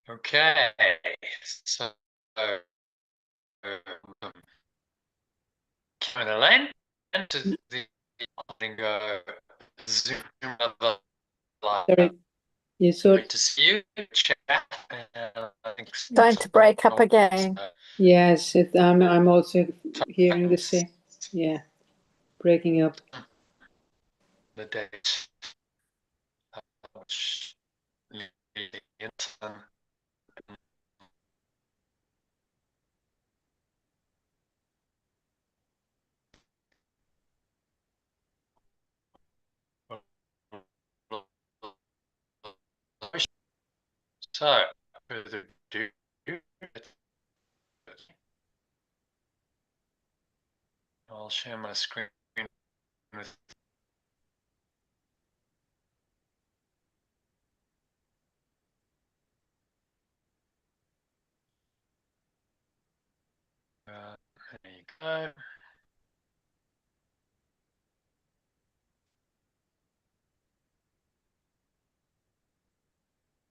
Okay, so Kim and Elaine, into the Zoom other Sorry, you sort. to see you chat. I think Starting to break up again. Yes, I'm also hearing the same. Yeah, breaking up. the date. So, further ado, I'll share my screen with there you go.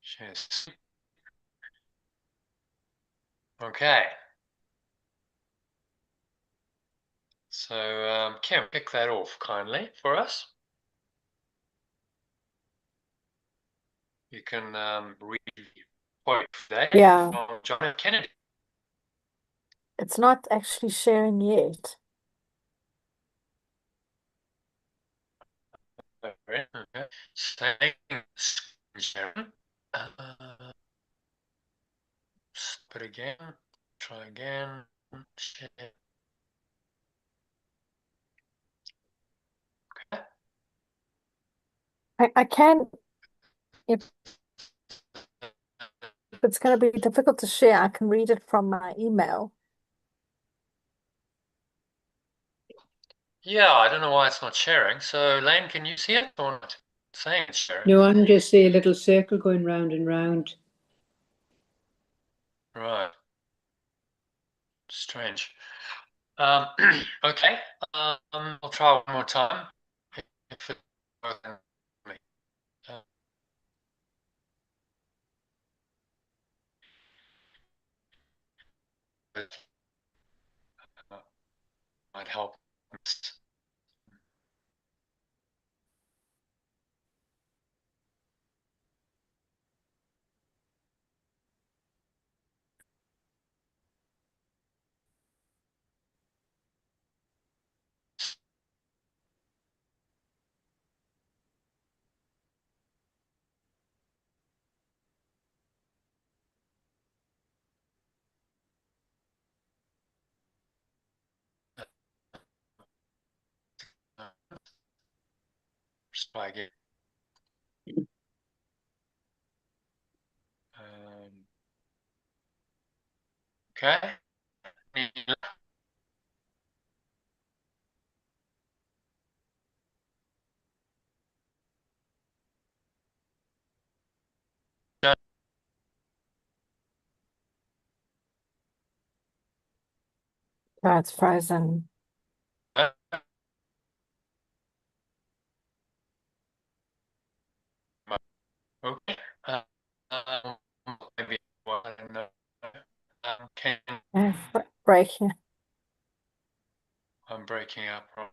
Cheers. Okay. So, Kim, pick that off kindly for us. You can read quote today Yeah. from John F. Kennedy. It's not actually sharing yet. Okay. Staying Sharon. Put again. Try again. Share. Okay. I can, if it's going to be difficult to share, I can read it from my email. Yeah, I don't know why it's not sharing. So, Lane, can you see it or not? It's saying it's sharing. No, I'm just see a little circle going round and round. Right. Strange. Okay. I'll try one more time. If it works for me. Might help. Just try again. Okay. Oh, it's frozen. Okay. Maybe I don't know. Can Breaking. I'm breaking up, right?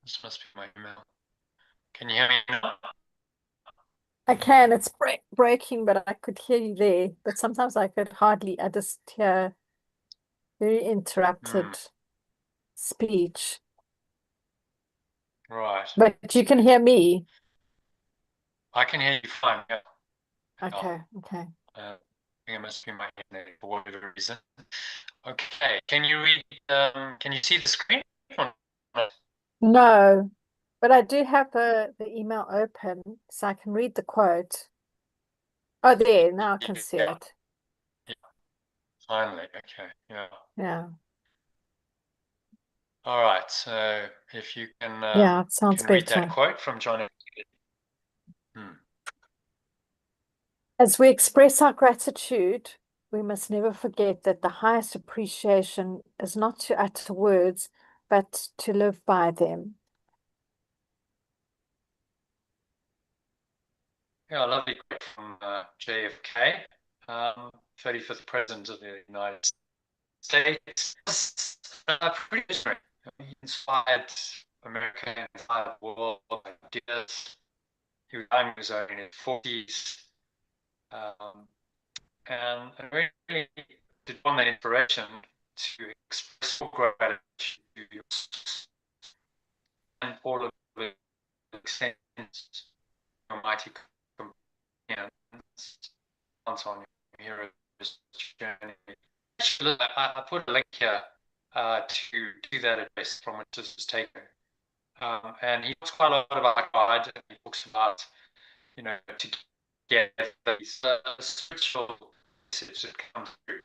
This must be my email. Can you hear me now? I can, it's breaking, but I could hear you there. But sometimes I could hardly, I just hear very interrupted speech. Right. But you can hear me. I can hear you fine. Yeah. Okay, okay. I think it must be my internet for whatever reason. Okay. Can you read? Can you see the screen? No, but I do have the email open, so I can read the quote. Oh, there, now I can see Yeah. it. Yeah. Finally. Okay. Yeah. Yeah. All right. So if you can, Yeah, it sounds can read that better. quote from John F. Kennedy. As we express our gratitude, we must never forget that the highest appreciation is not to utter words, but to live by them. Yeah, lovely quote from JFK. 35th President of the United States. Pretty visionary. He inspired America, inspired the world ideas. He was young, he was only in his 40s. And really did want that inspiration to express your gratitude and all of the extents almighty companions on your hero's journey. Actually, I put a link here to that address from which this was taken. And he talks quite a lot about God, and he talks about, to get these spiritual messages that come through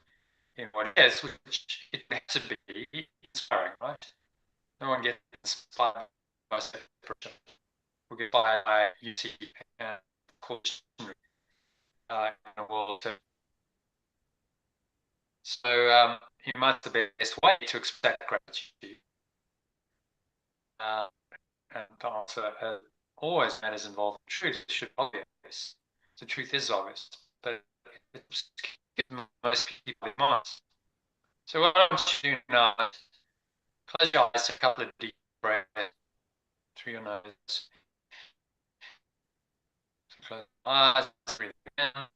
in what it is, which it has to be inspiring, right? No one gets inspired by separation. We'll get by UT and cautionary in the world. So you might the best way to express gratitude. And to answer always matters involved in truth should be obvious. The truth is obvious, but it's most people in mind. So what I want you to do now, close your eyes, take a couple of deep breaths through your nose. Close your eyes, breathe in.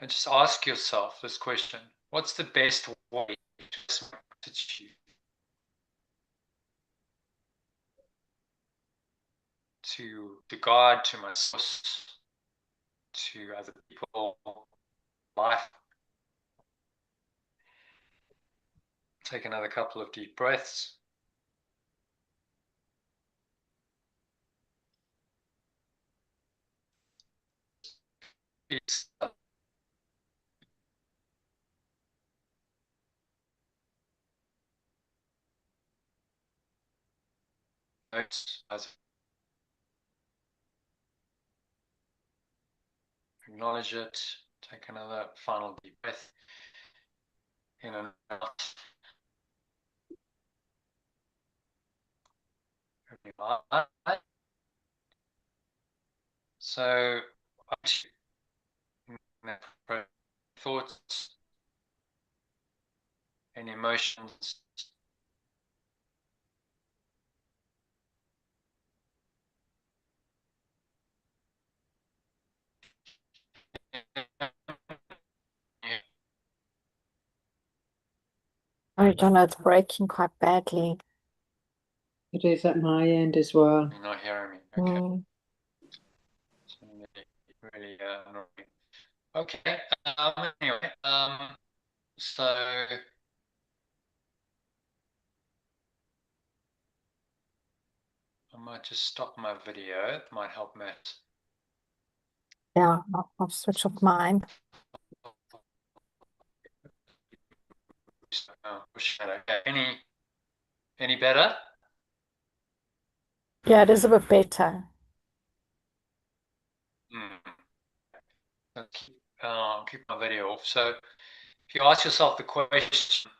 And just ask yourself this question: what's the best way to express my gratitude? To the God, to my source, to other people, life. Take another couple of deep breaths. It's notes as acknowledge it. Take another final deep breath in and out. So thoughts and emotions. Oh, Donna, it's breaking quite badly. It is at my end as well. You're not hearing me. Okay. Really annoying. Okay. Anyway, so I might just stop my video. It might help Matt. Yeah, I'll switch off mine. Okay. Any better? Yeah, it is a bit better. Keep my video off. So if you ask yourself the question,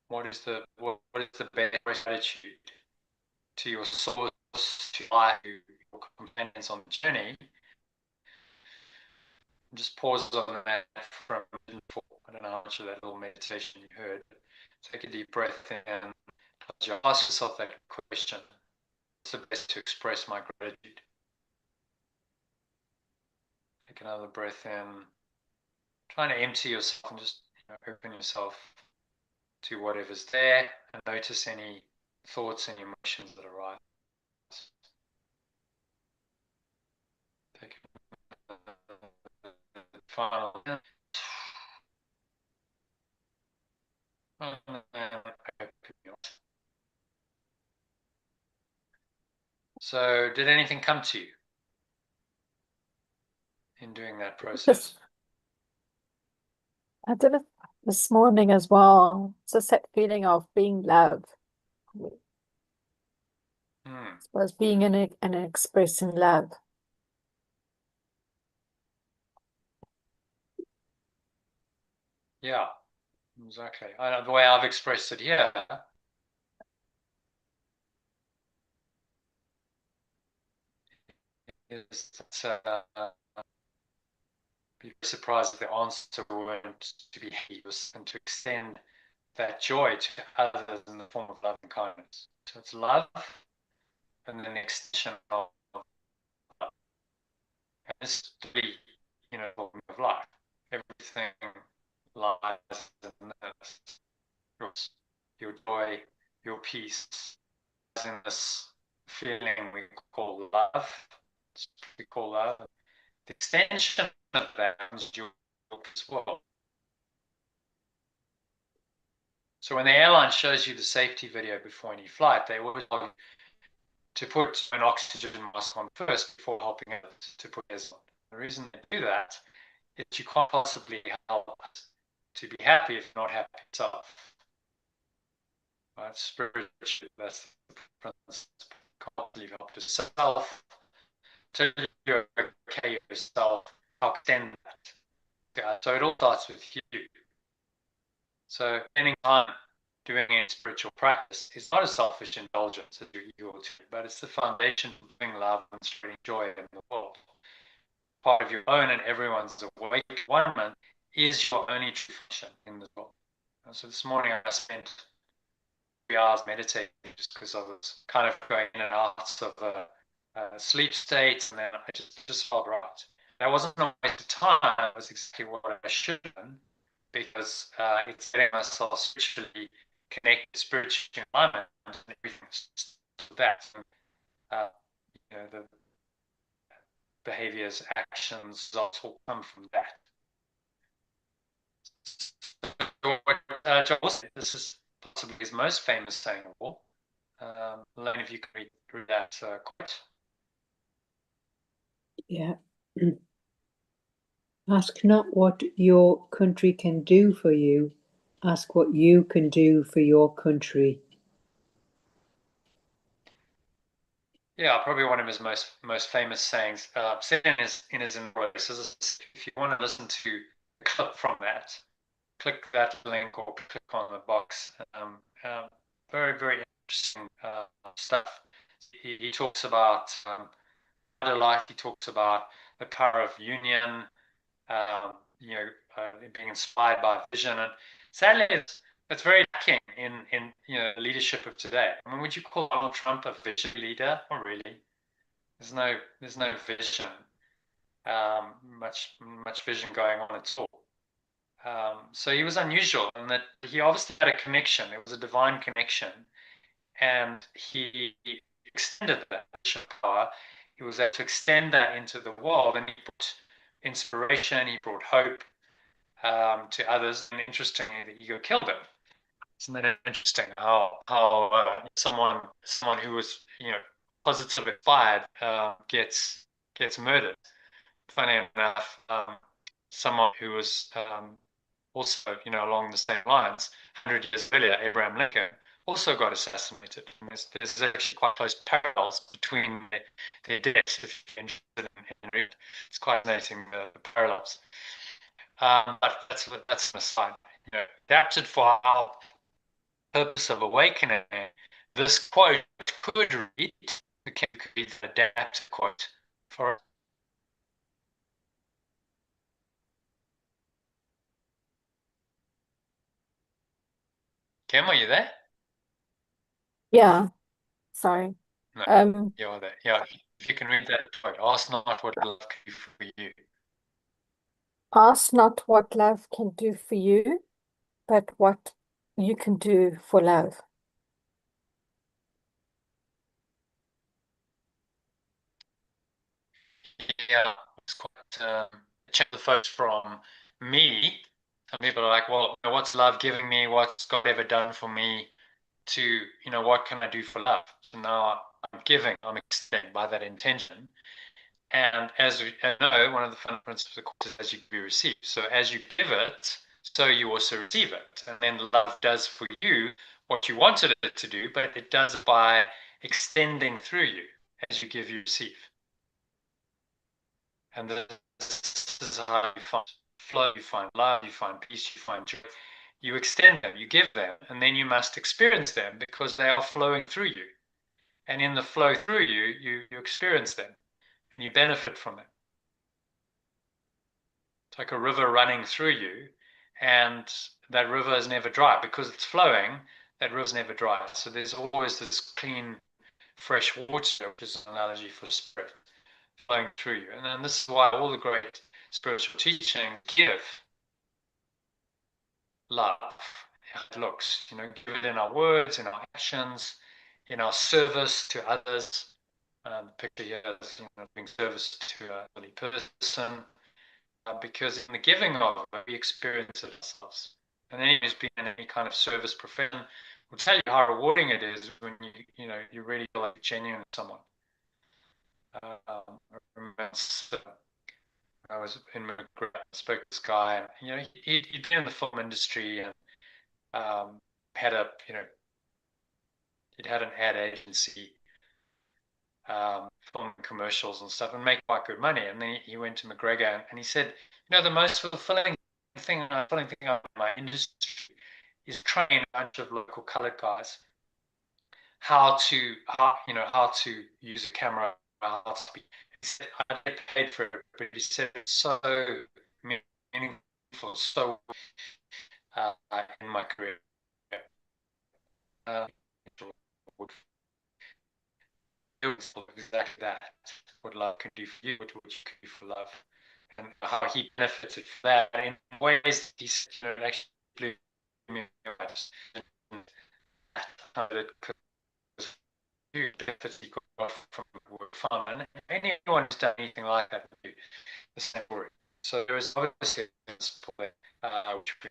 what is the best attitude to your source, to life, to your companions on the journey? Just pause on that for a minute. I don't know how much of that little meditation you heard. Take a deep breath in. Ask yourself that question. What's the best to express my gratitude? Take another breath in. Trying to empty yourself and just open yourself to whatever's there and notice any thoughts and emotions that arise. Take a final. So, did anything come to you in doing that process? I did it this morning as well. It's just that feeling of being loved. I suppose being in it and expressing love. Yeah, exactly. The way I've expressed it here is that be surprised if the answer weren't to be happy and to extend that joy to others in the form of love and kindness. So it's love and then the extension of love. And it's really, form of life. Everything lies in this. Your joy, your peace, in this feeling we call love. We call love. The extension of that is your peace as well. So when the airline shows you the safety video before any flight, they always want to put an oxygen mask on first before helping it to put theirs on. The reason they do that is you can't possibly help to be happy if you're not happy yourself. Right? Spiritually, that's the principle. Can't believe help yourself. Till you're okay yourself, how extend that? Yeah, so it all starts with you. So spending time doing any spiritual practice is not a selfish indulgence as you ought to, but it's the foundation for bringing love and spreading joy in the world. Part of your own and everyone's awakening is your only true function in the world. And so this morning I spent 3 hours meditating just because I was kind of going in and out of a sleep state, and then I just felt right. That wasn't a waste of time. It was exactly what I should have done, because it's getting myself spiritually connected, spiritually alignment, and everything that. The behaviors, actions, results all come from that. John Wilson, this is possibly his most famous saying of all. Elaine, if you can read that quote. Yeah. Ask not what your country can do for you. Ask what you can do for your country. Yeah, probably one of his most famous sayings. Said in his invoices. If you want to listen to a clip from that, click that link or click on the box. Very, very interesting stuff. He talks about life. He talks about the power of union. Being inspired by vision, and sadly, it's very lacking in the leadership of today. I mean, would you call Donald Trump a vision leader? Not really. There's no vision, much vision going on at all. So he was unusual in that he obviously had a connection. It was a divine connection, and he extended that power. He was able to extend that into the world, and he brought inspiration. He brought hope to others. And interestingly, the ego killed him. Isn't that interesting? How someone who was positively inspired gets murdered. Funny enough, someone who was also along the same lines 100 years earlier, Abraham Lincoln, also got assassinated. And there's actually quite close parallels between their deaths. If you're interested in it's quite fascinating, the parallels. But that's an aside. Adapted for our purpose of awakening, this quote could read the adapted quote for. Kim, are you there? Yeah, sorry. No, you're there. Yeah, if you can read that quote, ask not what love can do for you. Ask not what love can do for you, but what you can do for love. Yeah, it's quite check the folks from me. Some people are like, well, what's love giving me? What's God ever done for me? To, what can I do for love? So now I'm giving, I'm extending by that intention. And as we know, one of the fundamental principles of the course is as you give, you receive. So as you give it, so you also receive it. And then love does for you what you wanted it to do, but it does by extending through you. As you give, you receive. And this is how you find flow, you find love, you find peace, you find joy. You extend them, you give them, and then you must experience them because they are flowing through you. And in the flow through you, you experience them, and you benefit from them. It's like a river running through you, and that river is never dry because it's flowing. That river's never dry. So there's always this clean, fresh water, which is an analogy for spirit, flowing through you. And then this is why all the great spiritual teaching give love. It looks, give it in our words, in our actions, in our service to others. The picture here is being service to a elderly person, because in the giving of it, we experience it ourselves. And anyone who's been in any kind of service profession will tell you how rewarding it is when you really feel like genuine with someone. I remember I was in Madrid, spoke to this guy, and he'd been in the film industry and had he'd had an ad agency, film commercials and stuff, and make quite good money. And then he went to McGregor, and he said, the most fulfilling thing in my industry is training a bunch of local colored guys how to use a camera, how to speak. He said, I get paid for it, but he said it's so meaningful, so in my career. Exactly that. What love can do for you, what you can do for love, and how he benefited from that in ways that he's actually blew me away. That could huge benefits he got from work farm, and anyone who's done anything like that would do the same work. So there is obviously a principle there, which we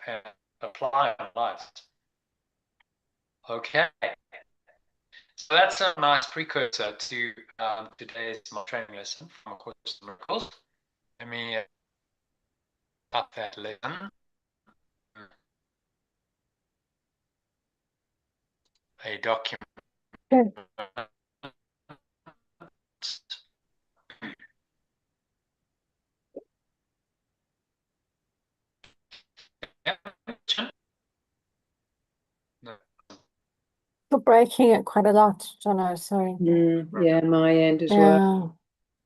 and apply on lives. Okay. So that's a nice precursor to today's training lesson from A Course in Miracles. Let me up that lesson. A document. You're breaking it quite a lot, Jono, sorry. Yeah, my end as well.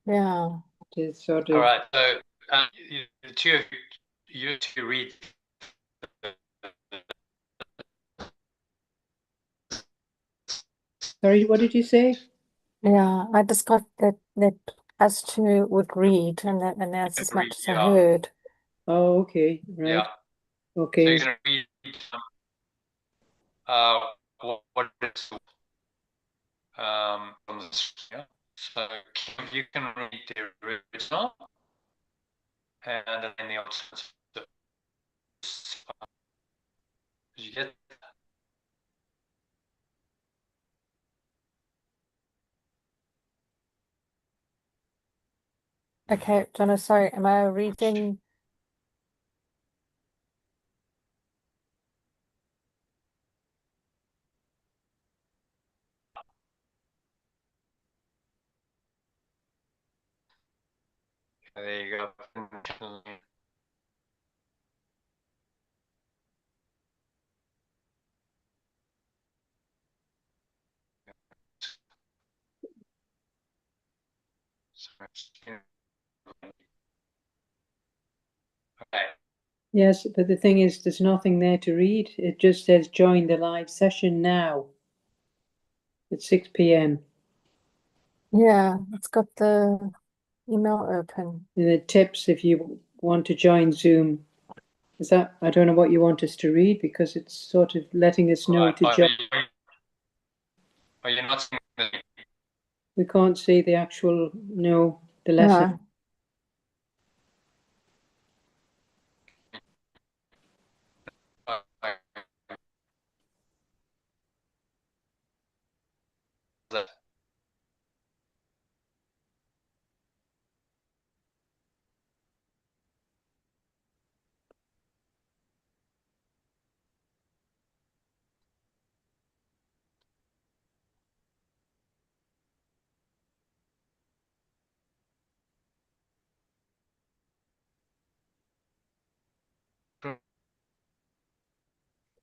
Yeah. It is sort of. All right, so you two read. Sorry, what did you say? Yeah, I just got that us two would read, and that's as much as I heard. Oh, okay, right. Yeah. Okay. So you're going to read what is on the screen. Yeah? So you can read the original and then the options. Did you get that? Okay, Jono, sorry, am I reading? There you go. Okay. Yes, but the thing is, there's nothing there to read. It just says join the live session now at 6 p.m. Yeah, it's got the email open. And it tips if you want to join Zoom. Is that, I don't know what you want us to read because it's sort of letting us know to join. Are you not seeing the... We can't see the actual, the lesson. No.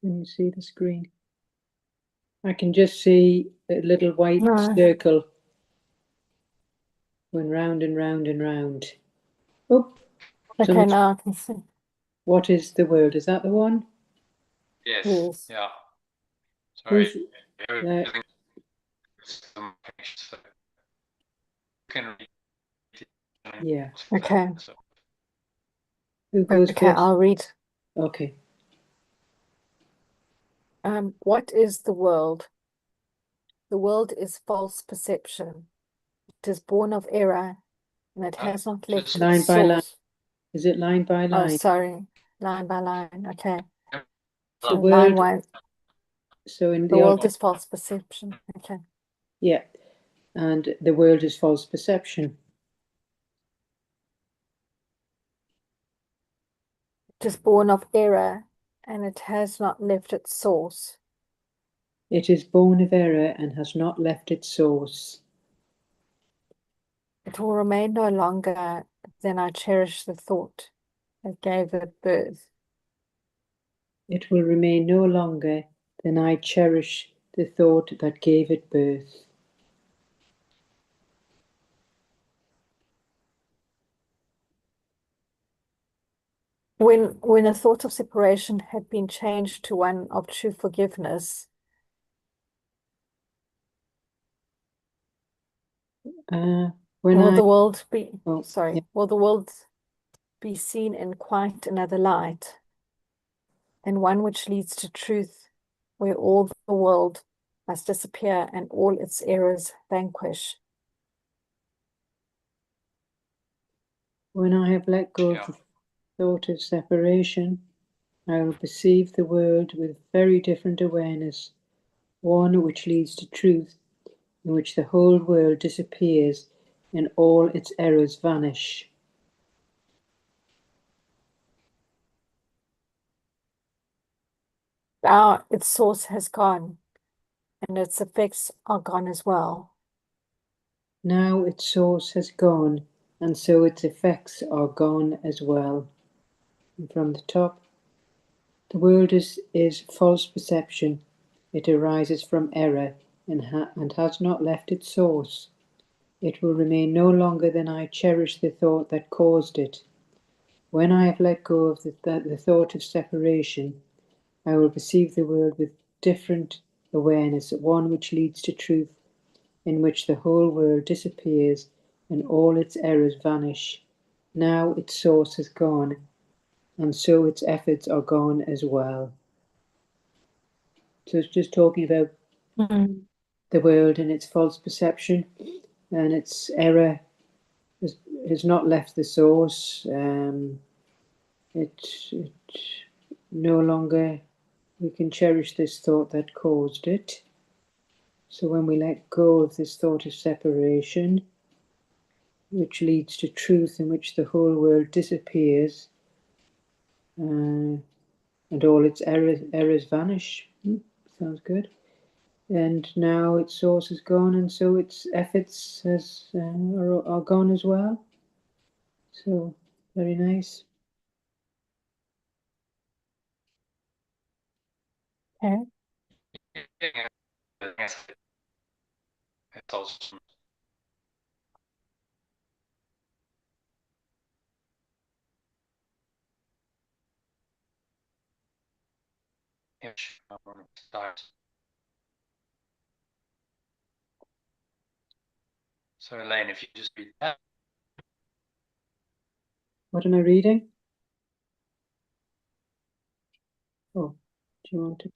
Can you see the screen? I can just see a little white circle going round and round and round. Oh, So Okay, much- now I can see. What is the world? Is that the one? Yes. Yes. Yeah. Sorry. Who's, Everything is so you can read it. yeah. Okay. So, Who goes Okay, first? I'll read. Okay. What is the world? The world is false perception. It is born of error, and it has not left just its line by line. source. Is it line by Oh, line? sorry. Line by line. Okay. The So world, line one, so in the the world is false perception. Okay. yeah, and the world is false perception. It is born of error, and it has not left its source. It is born of error and has not left its source. It will remain no longer than I cherish the thought that gave it birth. It will remain no longer than I cherish the thought that gave it birth. When a thought of separation had been changed to one of true forgiveness, When will I, the world be, oh, sorry, yeah, will the world be seen in quite another light, and one which leads to truth, where all the world must disappear and all its errors vanquish. when I have let go yeah. of the thought of separation, I will perceive the world with very different awareness, one which leads to truth, in which the whole world disappears and all its errors vanish. Now its source has gone, and its effects are gone as well. Now its source has gone, and so its effects are gone as well. And from the top, the world is false perception. It arises from error and has not left its source. It will remain no longer than I cherish the thought that caused it. When I have let go of the thought of separation, I will perceive the world with different awareness, one which leads to truth, in which the whole world disappears and all its errors vanish. Now its source has gone, and so its efforts are gone as well. So it's just talking about the world and its false perception, and its error has not left the source. It no longer, we can cherish this thought that caused it. So when we let go of this thought of separation, which leads to truth in which the whole world disappears, and all its errors vanish. Sounds good. And now its source is gone, and so its efforts are gone as well. So very nice. Okay. It's also start. So Elaine, if you just read that. What am I reading? Oh, do you want to?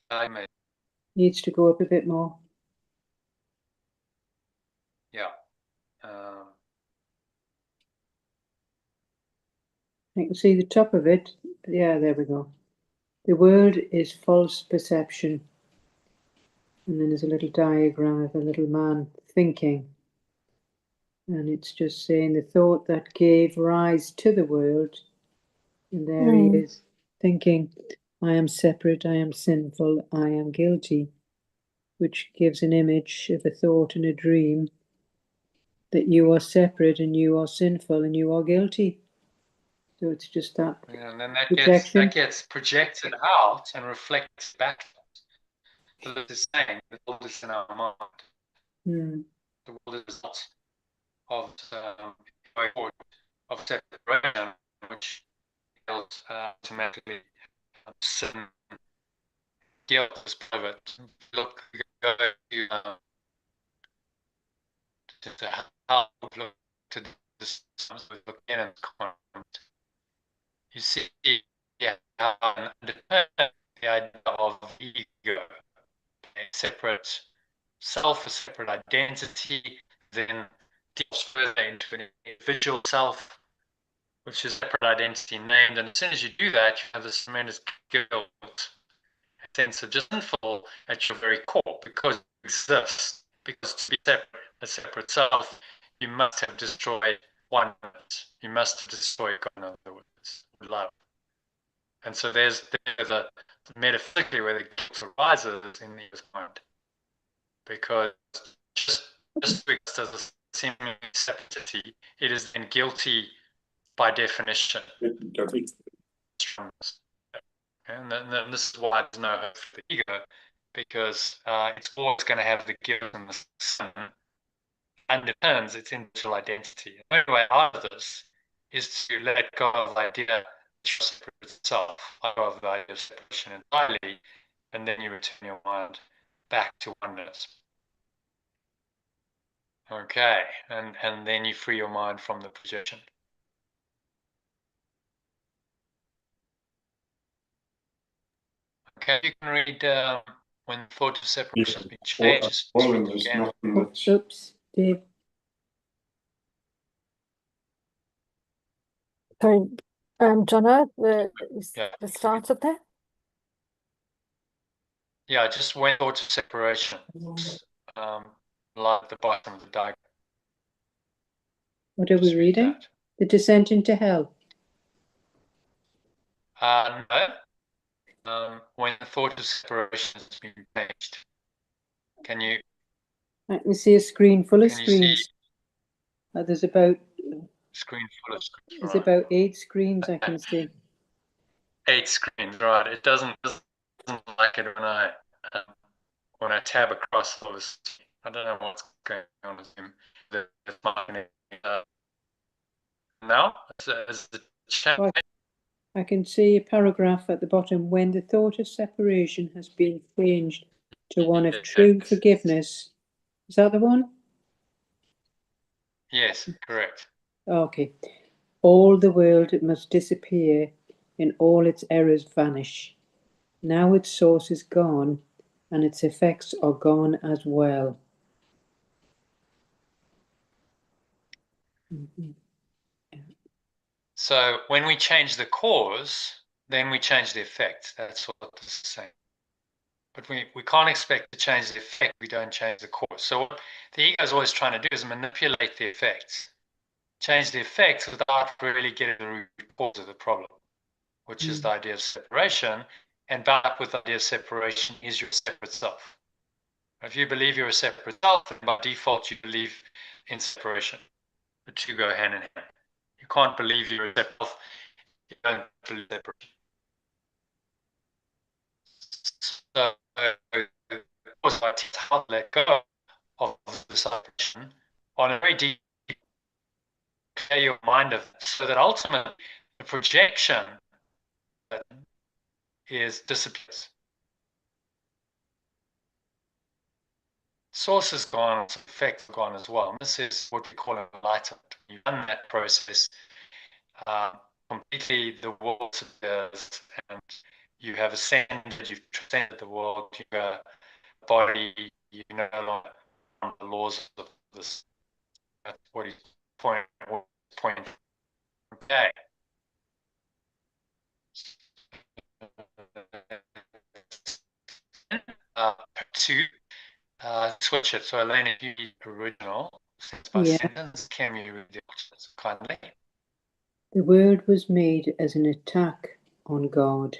Needs to go up a bit more. Yeah. I can see the top of it. Yeah, there we go. The world is false perception. And then there's a little diagram of a little man thinking. And it's just saying the thought that gave rise to the world. And there he is thinking, I am separate, I am sinful, I am guilty, which gives an image of a thought and a dream that you are separate and you are sinful and you are guilty. So it's just that and then that projection. gets projected out and reflects back. So this is saying the world is in our mind. The world is not of separation, which automatically sin, guilt is part of it. Look, go to how look to this look in and comment. You see, yeah, the idea of ego, a separate self, a separate identity, then deals further into an individual self, which is a separate identity named. And as soon as you do that, you have this tremendous guilt, a sense of just sinful at your very core, because it exists. Because to be separate, a separate self, you must have destroyed oneness. You must have destroyed God, in other words, love. And so there's a metaphysically where the guilt arises in the mind, because just because there's a seeming separity, it is then guilty by definition. And then this is why there's no hope for the ego, because it's always going to have the guilt and the sin underpins its individual identity. The only way out of this is to let go of the idea separate itself, let go of the idea of separation entirely, and then you return your mind back to oneness. Okay, and then you free your mind from the projection. Okay, you can read when thought of separation has been changed. Oops, Dave. Sorry, Jono, the start of that? Yeah, just when thought of separation, like at the bottom of the diagram. What are we reading? That. The Descent into Hell. No. When the thought of separation has been changed, can you? I can see a screen full of screens. There's about screen full of screens. There's about 8 screens I can see. 8 screens, right? It doesn't like it when I tab across those. I don't know what's going on with him. Now, as the chat. I can see a paragraph at the bottom. When the thought of separation has been changed to one of true forgiveness. Is that the one? Yes, correct. Okay. All the world must disappear and all its errors vanish. Now its source is gone and its effects are gone as well. Mm-hmm. So when we change the cause, then we change the effect. That's what this is saying. But we can't expect to change the effect if we don't change the cause. So what the ego is always trying to do is manipulate the effects. Change the effects without really getting the root cause of the problem, which is the idea of separation. And back with the idea of separation is your separate self. If you believe you're a separate self, then by default you believe in separation. The two go hand in hand. You can't believe you're a separate self. You don't believe separation. So, of course, I teach how to let go of the separation on a very deep, clear your mind of it, so that ultimately the projection disappears. Source is gone, effects are gone as well. And this is what we call enlightenment. You've done that process completely, the world disappears, and you have ascended, you've transcended the world, your body, you no longer on the laws of this. That's what he's point. Okay. To switch it. So Elaine, if you read the original sentence by sentence, can you read the alternates kindly? The word was made as an attack on God.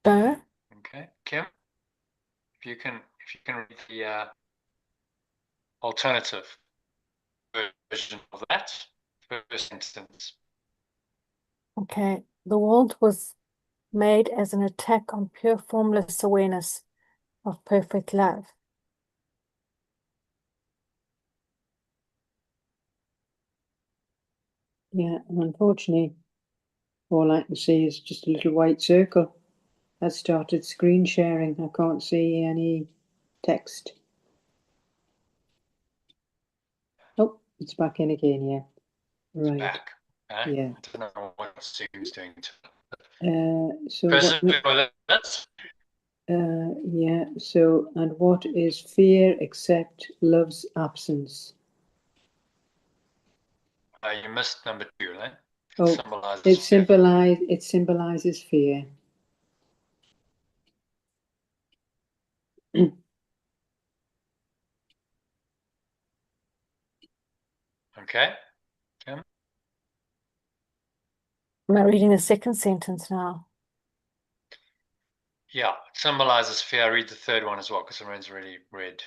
Okay, Kim, if you can read the alternative version of that first sentence. Okay, the world was made as an attack on pure formless awareness of perfect love. Yeah, and unfortunately, all I can see is just a little white circle. That started screen sharing. I can't see any text. Oh, it's back in again, yeah. Right. Back. Okay? Yeah. I don't know what Zoom's doing to So person what, with this. yeah, so, and what is fear except love's absence? You missed number 2, right? Oh, Symbolizes fear. it symbolizes fear. Okay. Am I reading the second sentence now? Yeah, it symbolizes fear. I read the third one as well because everyone's really read.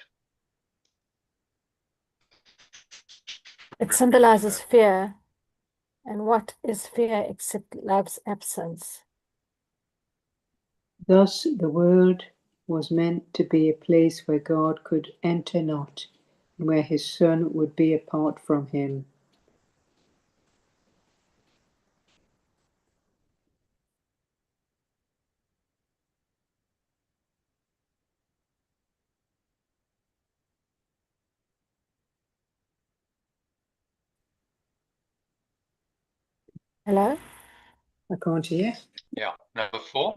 It symbolizes fear. And what is fear except love's absence? Thus, the world was meant to be a place where God could enter not, and where his Son would be apart from him. Hello? I can't hear. Yeah, number 4.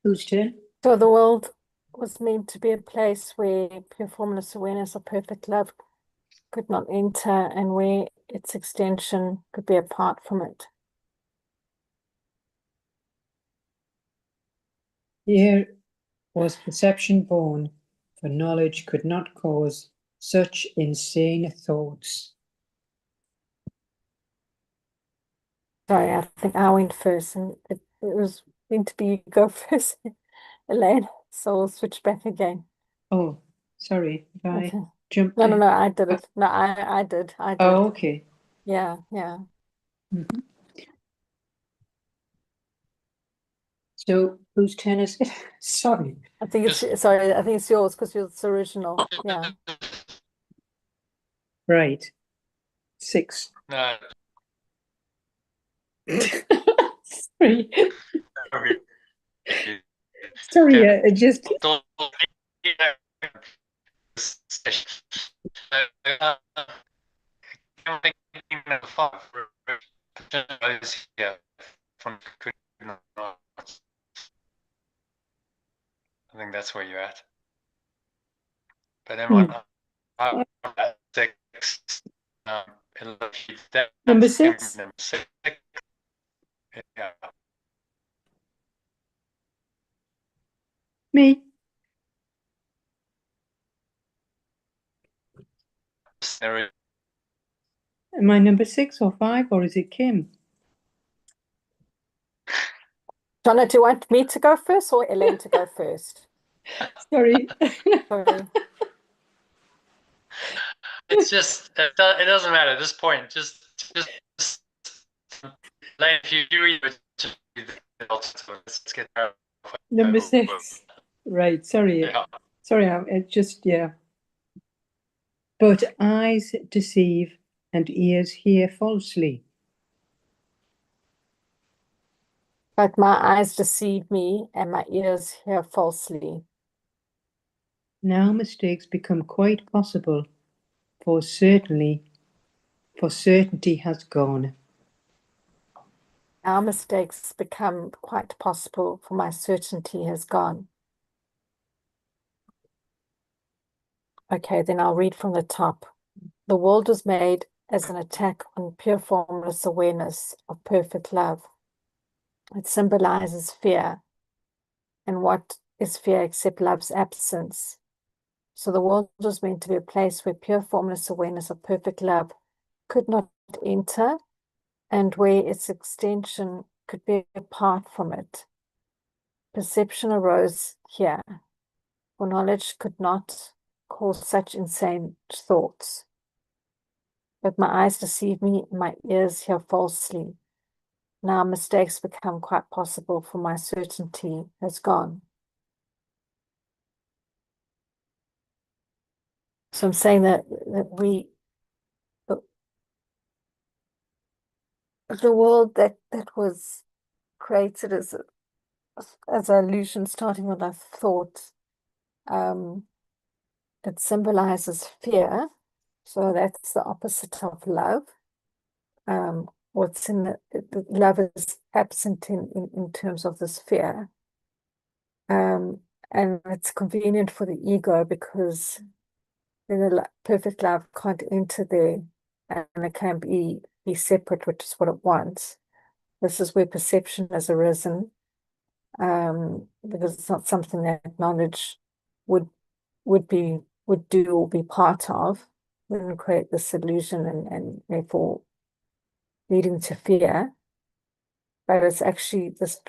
Whose turn? So the world was meant to be a place where pure formless awareness of perfect love could not enter and where its extension could be apart from it. Here was perception born, for knowledge could not cause such insane thoughts. Sorry, I think I went first and it was meant to be you go first, Elaine. So we'll switch back again. Oh, sorry, if I Okay. jumped No, in. I did it. No, I did. Oh, okay. Yeah. Mhm. So, whose turn is it? Sorry. I think it's yours because it's original. Yeah. Right. 6. No. Sorry. Sorry, Yeah. I just. Number 5. Yeah, from I think that's where you're at. But then Hmm. 6, Number 6? Number 6. Yeah. Me? There is Am I number 6 or 5, or is it Kim? Donna, do you want me to go first or Elaine to go first? Sorry. Sorry. It's just it doesn't matter at this point. Just like if you do it, let's get there. Number 6. Right, sorry. Yeah. Sorry, it just, yeah. But eyes deceive and ears hear falsely. But my eyes deceive me and my ears hear falsely. Now mistakes become quite possible, for certainty has gone. Our mistakes become quite possible, for my certainty has gone. Okay, then I'll read from the top. The world was made as an attack on pure formless awareness of perfect love. It symbolizes fear. And what is fear except love's absence? So the world was meant to be a place where pure formless awareness of perfect love could not enter and where its extension could be apart from it. Perception arose here, for knowledge could not cause such insane thoughts. But my eyes deceive me, my ears hear falsely. Now mistakes become quite possible, for my certainty has gone. So I'm saying that the world that was created as an illusion, starting with our thoughts, it symbolizes fear. So that's the opposite of love. What's in the love is absent in terms of this fear. And it's convenient for the ego because the perfect love can't enter there and it can be separate, which is what it wants. This is where perception has arisen, because it's not something that knowledge would do or be part of, and create this illusion and therefore leading to fear. But it's actually this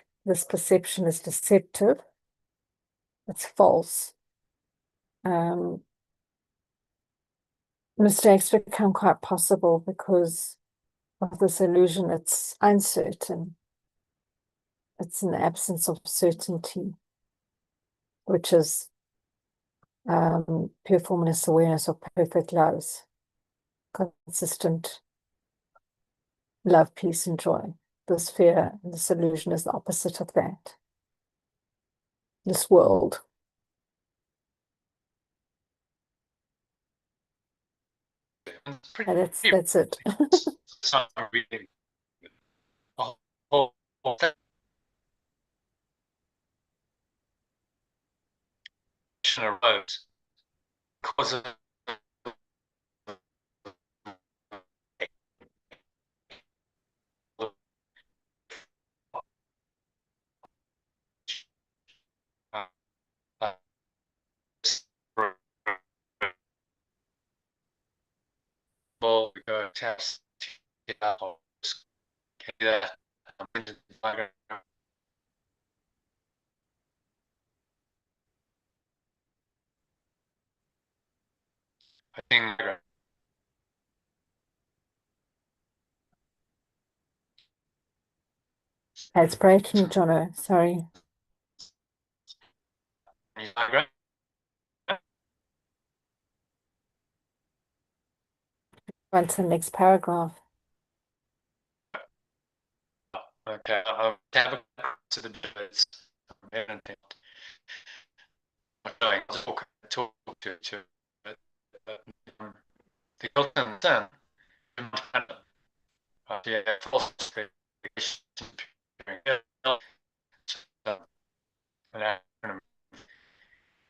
perception is deceptive. It's false. Mistakes become quite possible because of this illusion. It's uncertain. It's an absence of certainty, which is pure formless awareness of perfect loves, consistent love, peace, and joy. This fear and this illusion is the opposite of that. This world. And that's it. It's not really a whole road because of well, we go test get out that I think It's breaking, Jono. Sorry. On to the next paragraph. Okay, I'll tab to the debates. Okay, I'll talk to the concern. Yeah, false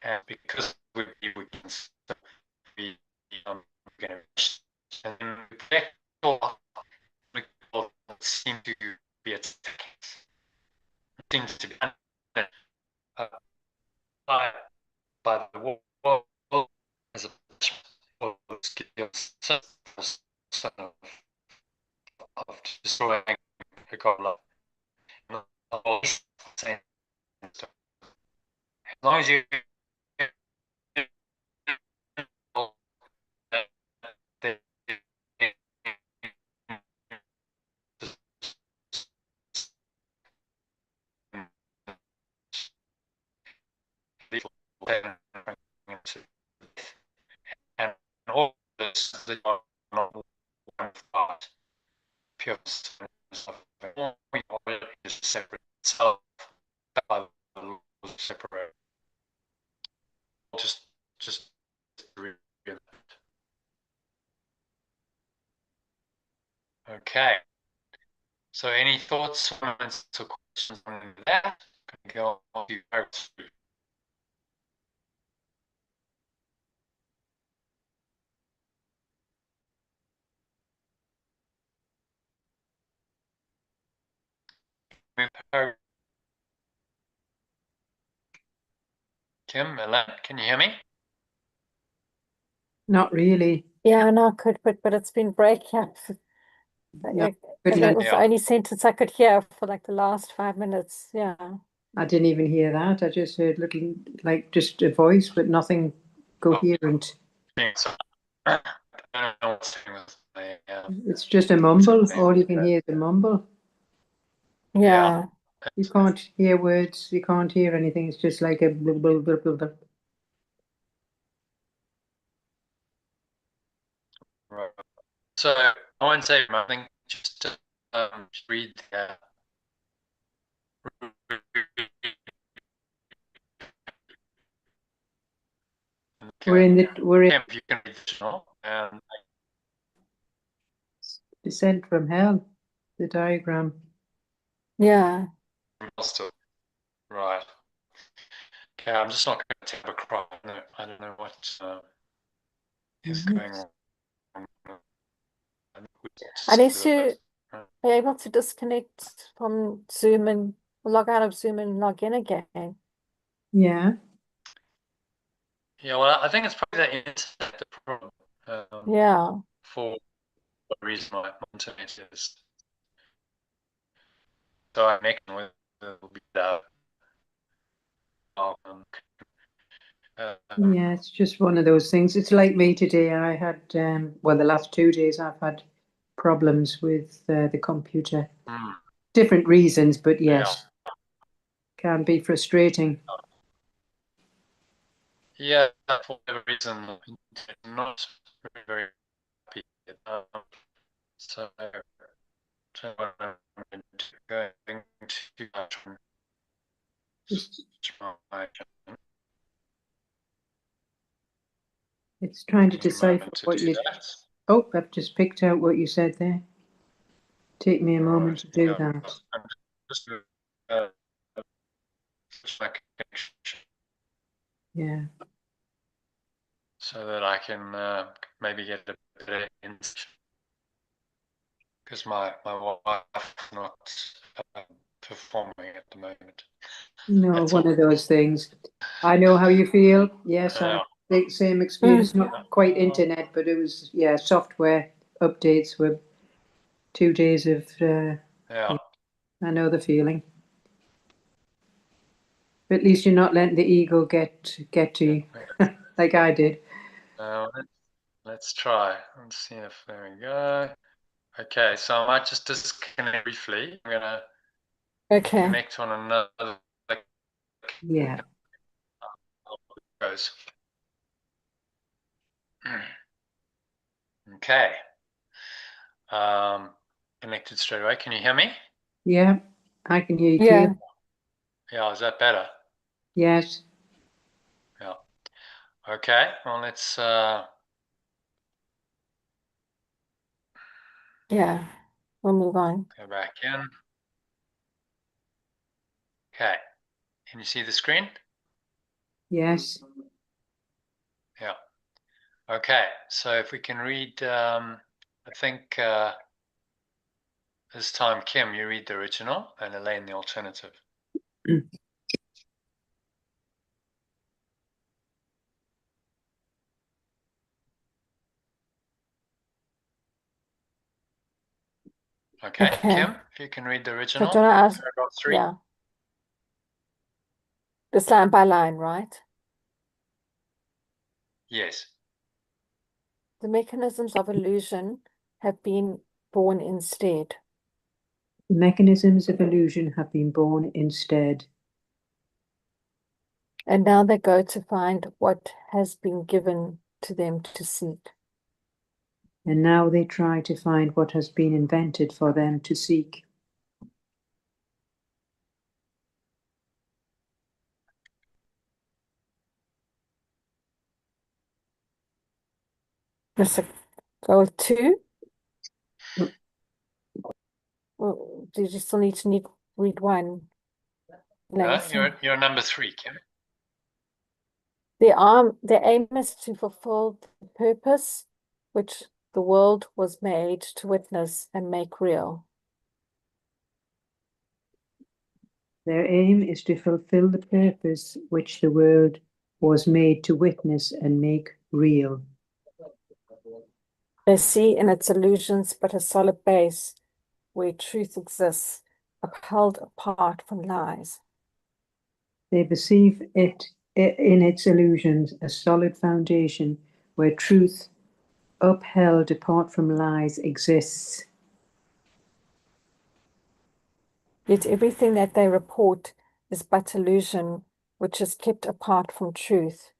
and because we can be and seem to be at stake. It seems to be by the world as a of destroying the God love. As long as you and all this that are not one thought, pure is separate itself by the rules separate. Just read that. Okay. So any thoughts, comments, or questions on that? Can go on to Kim, Ellen, can you hear me? Not really. Yeah, no, I could, but it's been breaking up. No, That was the Yeah. only sentence I could hear for like the last 5 minutes. Yeah. I didn't even hear that. I just heard little, like just a voice, but nothing coherent. So, I don't know what's happening with my, It's just a mumble. All you can hear is a mumble. Yeah. You can't hear words. You can't hear anything. It's just like a blah, blah, blah, blah, blah. Right. So I won't say nothing, just read the we're in Kim, if you can read the journal, and Descent from Hell, the diagram. Yeah. right. Okay, I'm just not going to take a crop. I don't know what is going on. I need to be able to disconnect from Zoom and log out of Zoom and log in again. Yeah. Yeah, well, I think it's probably the internet the problem. Yeah. For what reason my internet is. So I'm making with a little bit out. Yeah, it's just one of those things. It's like me today. I had, well, the last 2 days I've had problems with the computer. Different reasons, but yes, can be frustrating. Yeah, for whatever reason, I'm not very, very happy. So I'm going to It's trying to decipher what you. Oh, I've just picked out what you said there. Take me a moment to do that. Yeah. So that I can maybe get a better insight. Because my wife is not performing at the moment. No, That's one all. of those things. I know how you feel. Yes, I think same experience. Not quite internet, but it was, yeah, software updates were 2 days of. Yeah. I know the feeling. But at least you're not letting the ego get to you, like I did. Let's try. Let's see if there we go. Okay, so I might just disconnect briefly. I'm gonna connect on another. Yeah. Goes. Okay. Connected straight away. Can you hear me? Yeah, I can hear you. Yeah. Clear. Yeah, is that better? Yes. Yeah. Okay. Well, let's. Yeah. We'll move on. Go back in. Okay. Can you see the screen? Yes. Yeah. Okay. So if we can read, I think this time, Kim, you read the original and Elaine the alternative. Okay. Kim, if you can read the original. So do I ask? Paragraph 3. Yeah. Just line by line, right? Yes. The mechanisms of illusion have been born instead. The mechanisms of illusion have been born instead. And now they go to find what has been given to them to seek. And now they try to find what has been invented for them to seek. Let's go with 2. Well, do you still need to read 1? You're number 3, Kim. Their aim is to fulfill the purpose which the world was made to witness and make real. Their aim is to fulfill the purpose which the world was made to witness and make real. They see in its illusions but a solid base where truth exists, upheld apart from lies. They perceive it in its illusions a solid foundation where truth, upheld apart from lies, exists. Yet everything that they report is but illusion, which is kept apart from truth.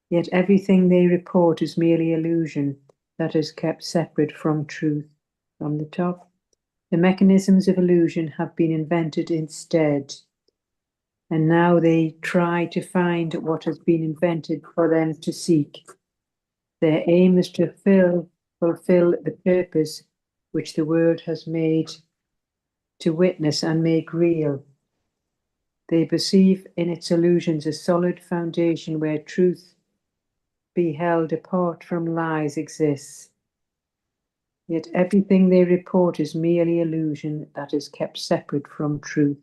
Yet everything they report is merely illusion that is kept separate from truth. From the top. The mechanisms of illusion have been invented instead, and now they try to find what has been invented for them to seek. Their aim is to fulfill the purpose which the world has made to witness and make real. They perceive in its illusions a solid foundation where truth beheld apart from lies exists. Yet everything they report is merely illusion that is kept separate from truth.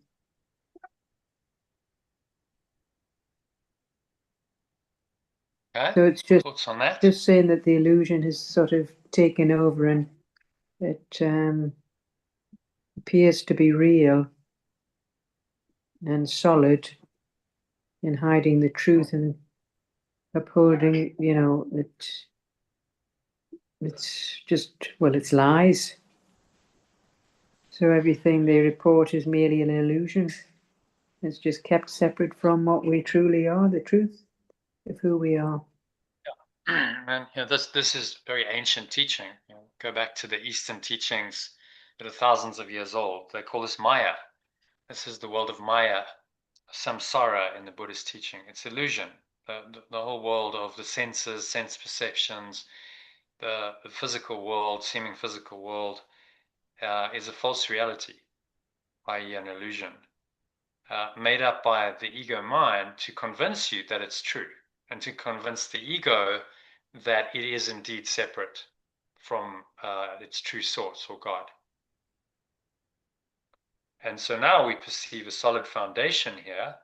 Okay. So it's just Thoughts on that? saying that the illusion has sort of taken over and it appears to be real and solid in hiding the truth and upholding, you know, it's just, well, it's lies. So everything they report is merely an illusion. It's just kept separate from what we truly are, the truth of who we are. And this is very ancient teaching. Go back to the Eastern teachings that are thousands of years old. They call this Maya. This is the world of Maya, samsara in the Buddhist teaching. It's illusion. The whole world of the senses, sense perceptions, the physical world, seeming physical world, is a false reality, i.e. an illusion, made up by the ego mind to convince you that it's true, and to convince the ego that it is indeed separate from its true source or God. And so now we perceive a solid foundation here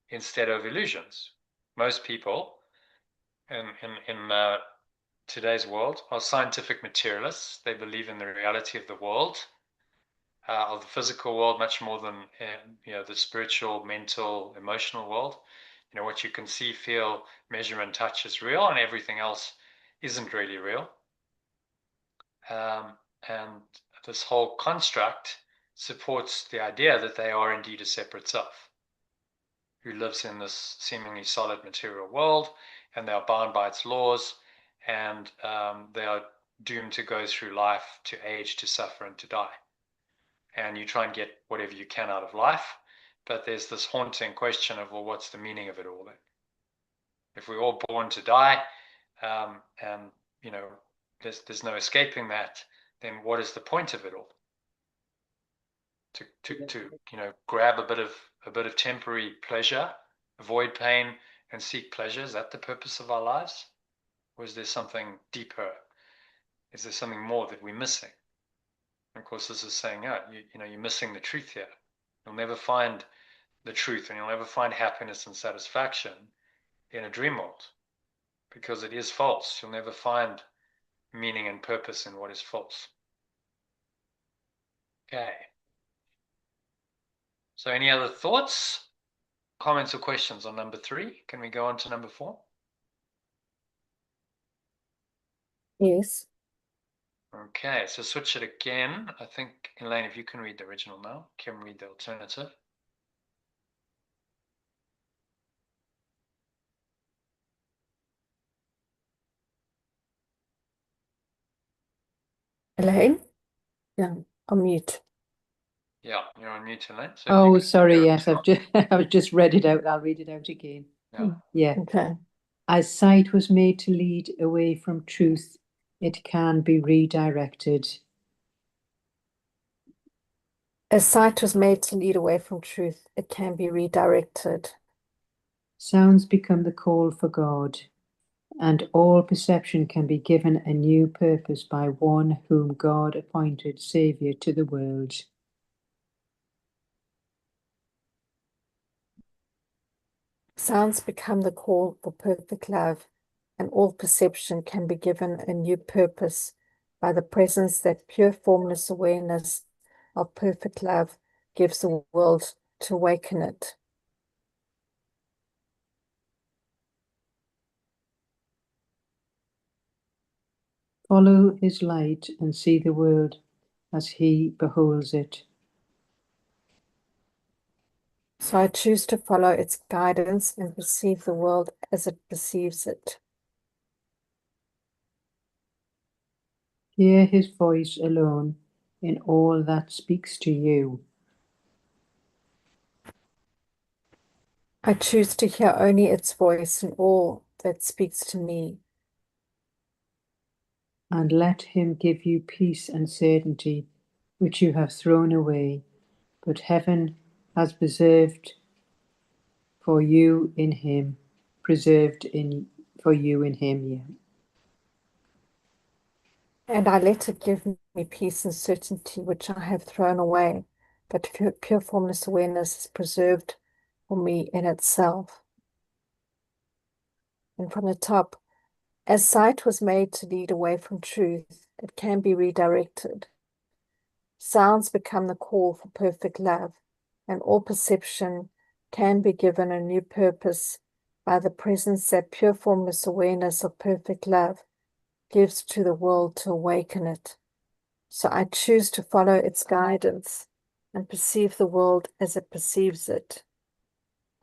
instead of illusions. Most people in today's world are scientific materialists. They believe in the reality of the world, of the physical world, much more than the spiritual, mental, emotional world. What you can see, feel, measure, and touch is real, and everything else isn't really real. And this whole construct supports the idea that they are indeed a separate self who lives in this seemingly solid material world, and they are bound by its laws, and they are doomed to go through life, to age, to suffer, and to die. And you try and get whatever you can out of life, but there's this haunting question of, well, what's the meaning of it all then? If we're all born to die, and there's no escaping that, then what is the point of it all? To grab a bit of temporary pleasure, avoid pain, and seek pleasure? Is that the purpose of our lives? Or is there something deeper? Is there something more that we're missing? And of course, this is saying, you're missing the truth here. You'll never find the truth, and you'll never find happiness and satisfaction in a dream world, because it is false. You'll never find meaning and purpose in what is false. Okay. So any other thoughts, comments, or questions on number 3? Can we go on to number 4? Yes. Okay, so switch it again. I think, Elaine, if you can read the original now, Kim read the alternative. Elaine? Yeah, on mute. Yeah, you're on mute, Elaine. So Oh, sorry, yes, I've just read it out. I'll read it out again. Yeah. Yeah. Okay. As sight was made to lead away from truth, it can be redirected. As sight was made to lead away from truth, it can be redirected. Sounds become the call for God, and all perception can be given a new purpose by one whom God appointed Saviour to the world. Sounds become the call for perfect love, and all perception can be given a new purpose by the presence that pure formless awareness of perfect love gives the world to awaken it. Follow his light and see the world as he beholds it. So I choose to follow its guidance and perceive the world as it perceives it. Hear his voice alone in all that speaks to you. I choose to hear only its voice in all that speaks to me. And let him give you peace and certainty, which you have thrown away, but heaven has preserved for you in him, for you in him, yeah. And I let it give me peace and certainty, which I have thrown away, but pure formless awareness is preserved for me in itself. And from the top, as sight was made to lead away from truth, it can be redirected. Sounds become the call for perfect love, and all perception can be given a new purpose by the presence that pure formless awareness of perfect love gives to the world to awaken it. So I choose to follow its guidance and perceive the world as it perceives it.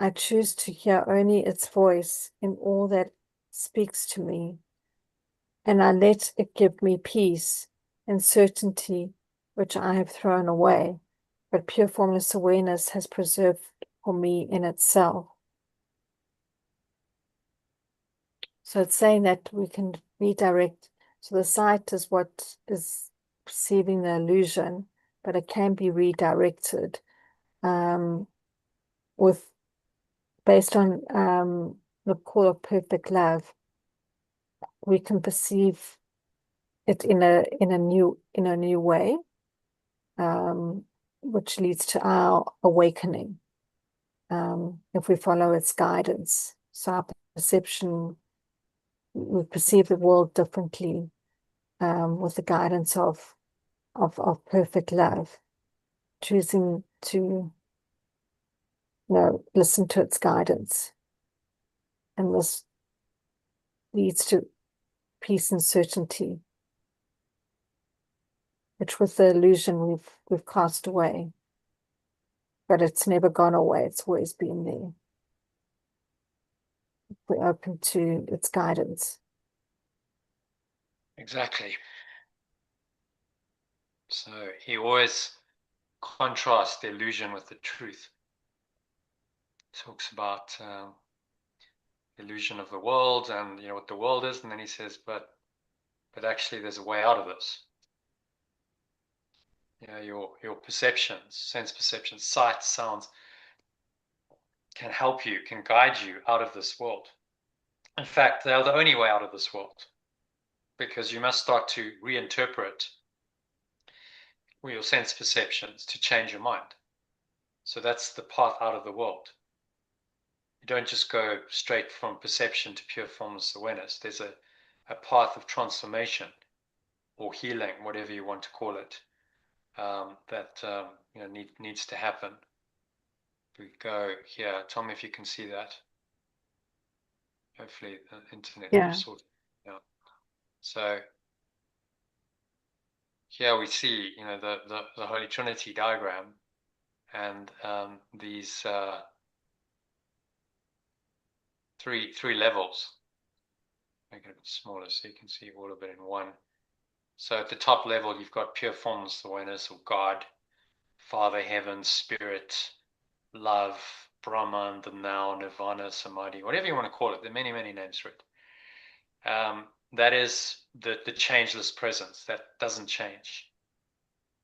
I choose to hear only its voice in all that speaks to me, and I let it give me peace and certainty, which I have thrown away, but pure formless awareness has preserved for me in itself. So it's saying that we can redirect. So the sight is what is perceiving the illusion, but it can be redirected with based on the call of perfect love. We can perceive it in a new way, which leads to our awakening if we follow its guidance. So our perception, we perceive the world differently with the guidance of perfect love, choosing to listen to its guidance. And this leads to peace and certainty, which with the illusion we've cast away. But it's never gone away, it's always been there. We're open to its guidance. Exactly. So he always contrasts the illusion with the truth. Talks about the illusion of the world and what the world is, and then he says, but actually there's a way out of this. Your perceptions, sense perceptions, sight, sounds can help you, can guide you out of this world. In fact, they are the only way out of this world, because you must start to reinterpret your sense perceptions to change your mind. So that's the path out of the world. You don't just go straight from perception to pure formless awareness. There's a path of transformation or healing, whatever you want to call it, that needs to happen. We go here. Tell me if you can see that. Hopefully the internet will sort it out. So here we see, the Holy Trinity diagram, and these three levels. Make it a bit smaller so you can see all of it in one. So at the top level, you've got pure formless awareness of God, Father, Heaven, Spirit, Love, Brahman, the Now, Nirvana, Samadhi, whatever you want to call it. There are many, many names for it. That is the changeless presence that doesn't change.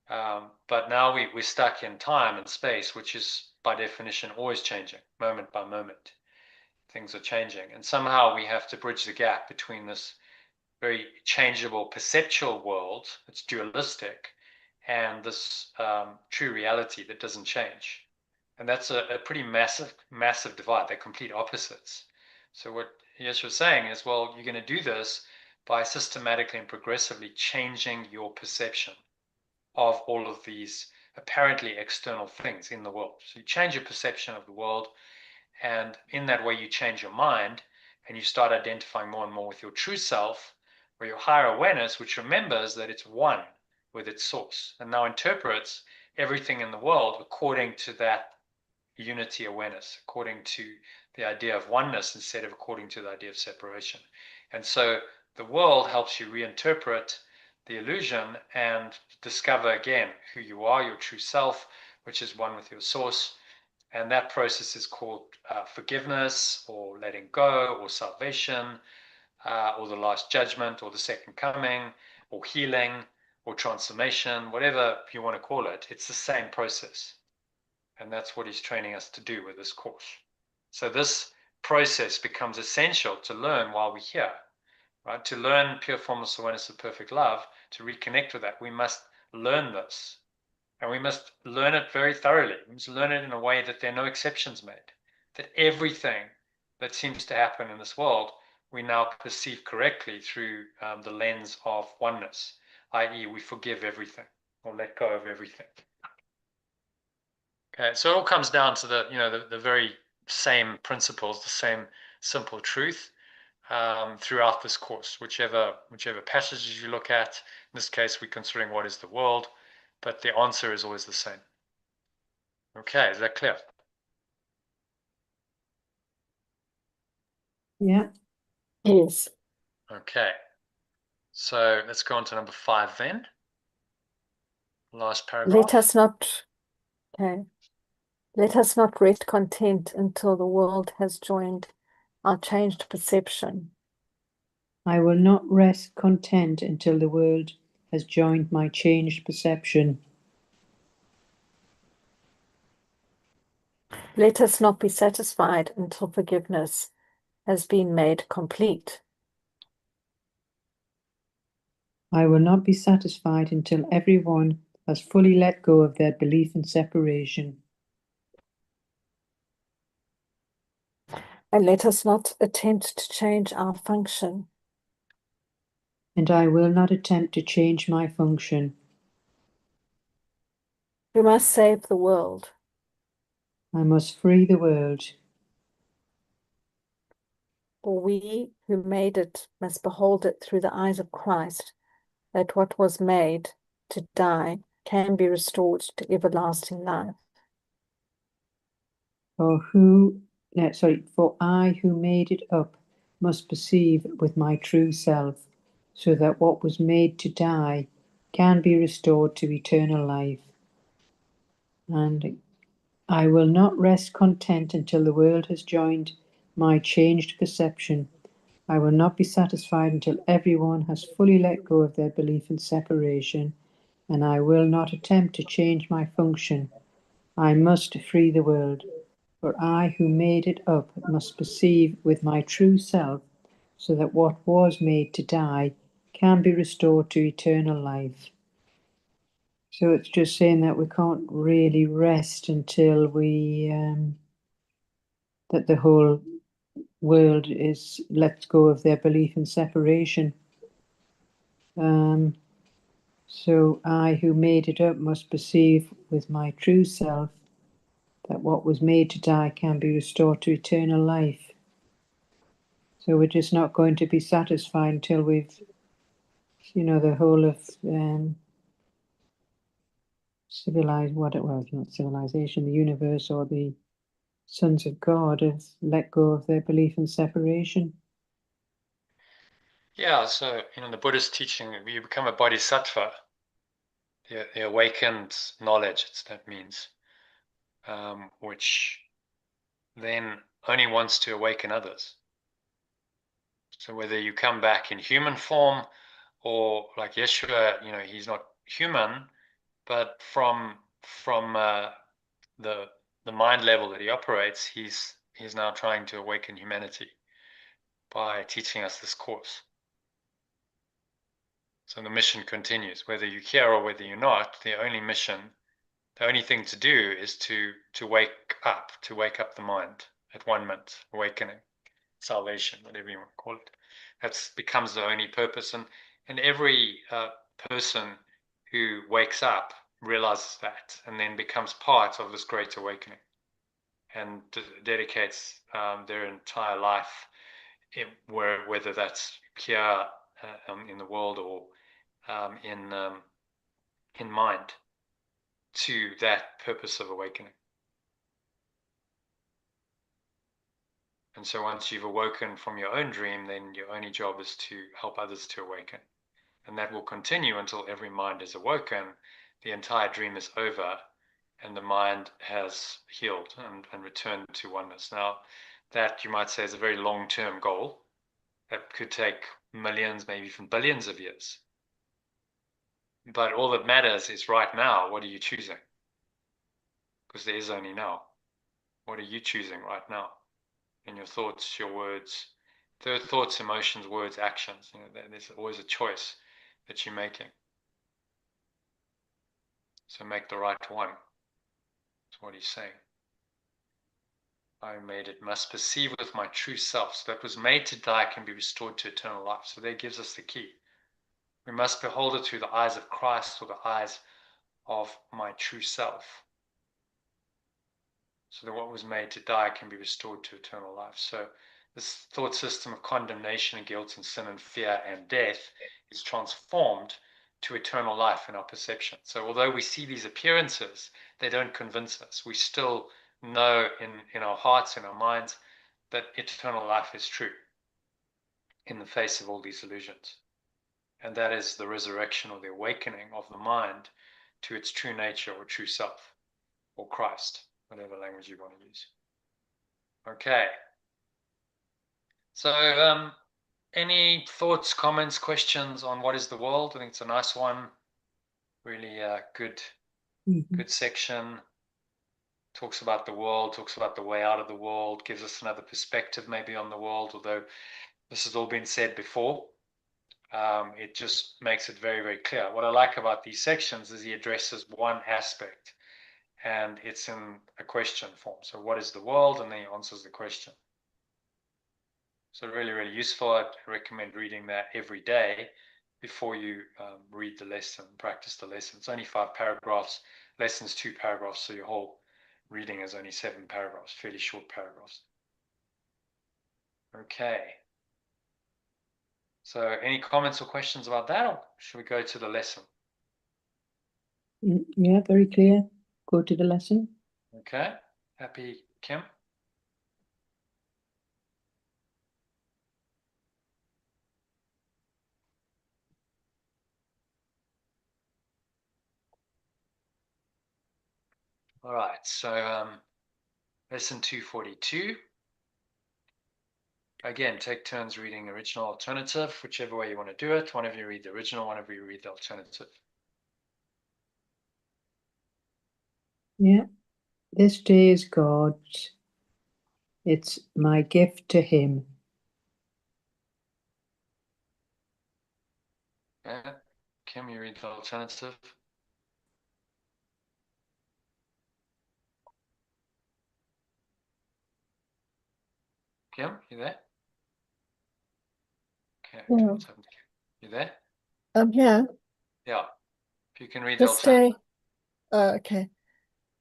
But now we're stuck in time and space, which is by definition always changing, moment by moment. Things are changing, and somehow we have to bridge the gap between this very changeable perceptual world that's dualistic and this true reality that doesn't change. And that's a pretty massive divide. They're complete opposites. So what Yeshua was saying is, well, you're going to do this by systematically and progressively changing your perception of all of these apparently external things in the world. So you change your perception of the world, and in that way you change your mind, and you start identifying more and more with your true self, or your higher awareness, which remembers that it's one with its source, and now interprets everything in the world according to that unity awareness, according to the idea of oneness instead of according to the idea of separation. And so the world helps you reinterpret the illusion and discover again who you are, your true self, which is one with your source. And that process is called forgiveness, or letting go, or salvation, or the last judgment, or the second coming, or healing, or transformation, whatever you want to call it. It's the same process. And that's what he's training us to do with this course. So this process becomes essential to learn while we're here, right? To learn pure formless awareness of perfect love, to reconnect with that, we must learn this. And we must learn it very thoroughly. We must learn it in a way that there are no exceptions made. That everything that seems to happen in this world, we now perceive correctly through the lens of oneness, i.e. we forgive everything or let go of everything. Okay, so it all comes down to the very same principles, the same simple truth throughout this course, whichever passages you look at. In this case, we're considering what is the world, but the answer is always the same. Okay, is that clear? Yeah. Yes. Okay, so let's go on to number 5 then. Last paragraph. Let us not rest content until the world has joined our changed perception. I will not rest content until the world has joined my changed perception. Let us not be satisfied until forgiveness has been made complete. I will not be satisfied until everyone has fully let go of their belief in separation. And let us not attempt to change our function. And I will not attempt to change my function. We must save the world. I must free the world. For we who made it must behold it through the eyes of Christ, that what was made to die can be restored to everlasting life. For I who made it up must perceive with my true self, so that what was made to die can be restored to eternal life. And I will not rest content until the world has joined my changed perception. I will not be satisfied until everyone has fully let go of their belief in separation, and I will not attempt to change my function. I must free the world, for I who made it up must perceive with my true self, so that what was made to die can be restored to eternal life. So it's just saying that we can't really rest until that the whole world is lets go of their belief in separation. So I who made it up must perceive with my true self that what was made to die can be restored to eternal life. So we're just not going to be satisfied until we've, the whole of not civilization, the universe or the sons of God have let go of their belief in separation. Yeah, so the Buddhist teaching, you become a bodhisattva, the awakened knowledge, that means, which then only wants to awaken others. So whether you come back in human form or like Yeshua, he's not human, but from the mind level that he operates, he's now trying to awaken humanity by teaching us this course. So the mission continues, whether you're here or whether you're not. The only thing to do is to wake up the mind at 1 minute, awakening, salvation, whatever you want to call it. That becomes the only purpose, and every person who wakes up realizes that, and then becomes part of this great awakening, and dedicates their entire life, whether that's here in the world or in mind, to that purpose of awakening. And so once you've awoken from your own dream, then your only job is to help others to awaken. And that will continue until every mind is awoken, the entire dream is over, and the mind has healed and returned to oneness. Now, that you might say is a very long-term goal that could take millions, maybe even billions of years. But all that matters is right now, what are you choosing? Because there is only now. What are you choosing right now? In your thoughts, your words, thoughts, emotions, words, actions. There's always a choice that you're making. So make the right one. That's what he's saying. I made it, must perceive with my true self. So that was made to die can be restored to eternal life. So that gives us the key. We must behold it through the eyes of Christ, or the eyes of my true self. So that what was made to die can be restored to eternal life. So this thought system of condemnation and guilt and sin and fear and death is transformed to eternal life in our perception. So although we see these appearances, they don't convince us. We still know in our hearts, in our minds, that eternal life is true in the face of all these illusions. And that is the resurrection or the awakening of the mind to its true nature or true self, or Christ, whatever language you want to use. Okay. So any thoughts, comments, questions on what is the world? I think it's a nice one. Really good section. Talks about the world, talks about the way out of the world, gives us another perspective maybe on the world, although this has all been said before. It just makes it very, very clear. What I like about these sections is he addresses one aspect, and it's in a question form. So what is the world? And then he answers the question. So really, really useful. I'd recommend reading that every day before you read the lesson, practice the lesson. It's only 5 paragraphs. Lesson's 2 paragraphs, so your whole reading is only 7 paragraphs, fairly short paragraphs. Okay. So any comments or questions about that, or should we go to the lesson? Yeah, very clear. Go to the lesson. Okay. Happy, Kim? All right. So lesson 242. Again, take turns reading original, alternative, whichever way you want to do it. One of you read the original, one of you read the alternative. Yeah. This day is God's. It's my gift to him. Okay. Kim, you read the alternative. Kim, you there? Okay. Yeah. What's happened to you? You there? I'm here. Yeah. If you can read the This alternative. day, okay.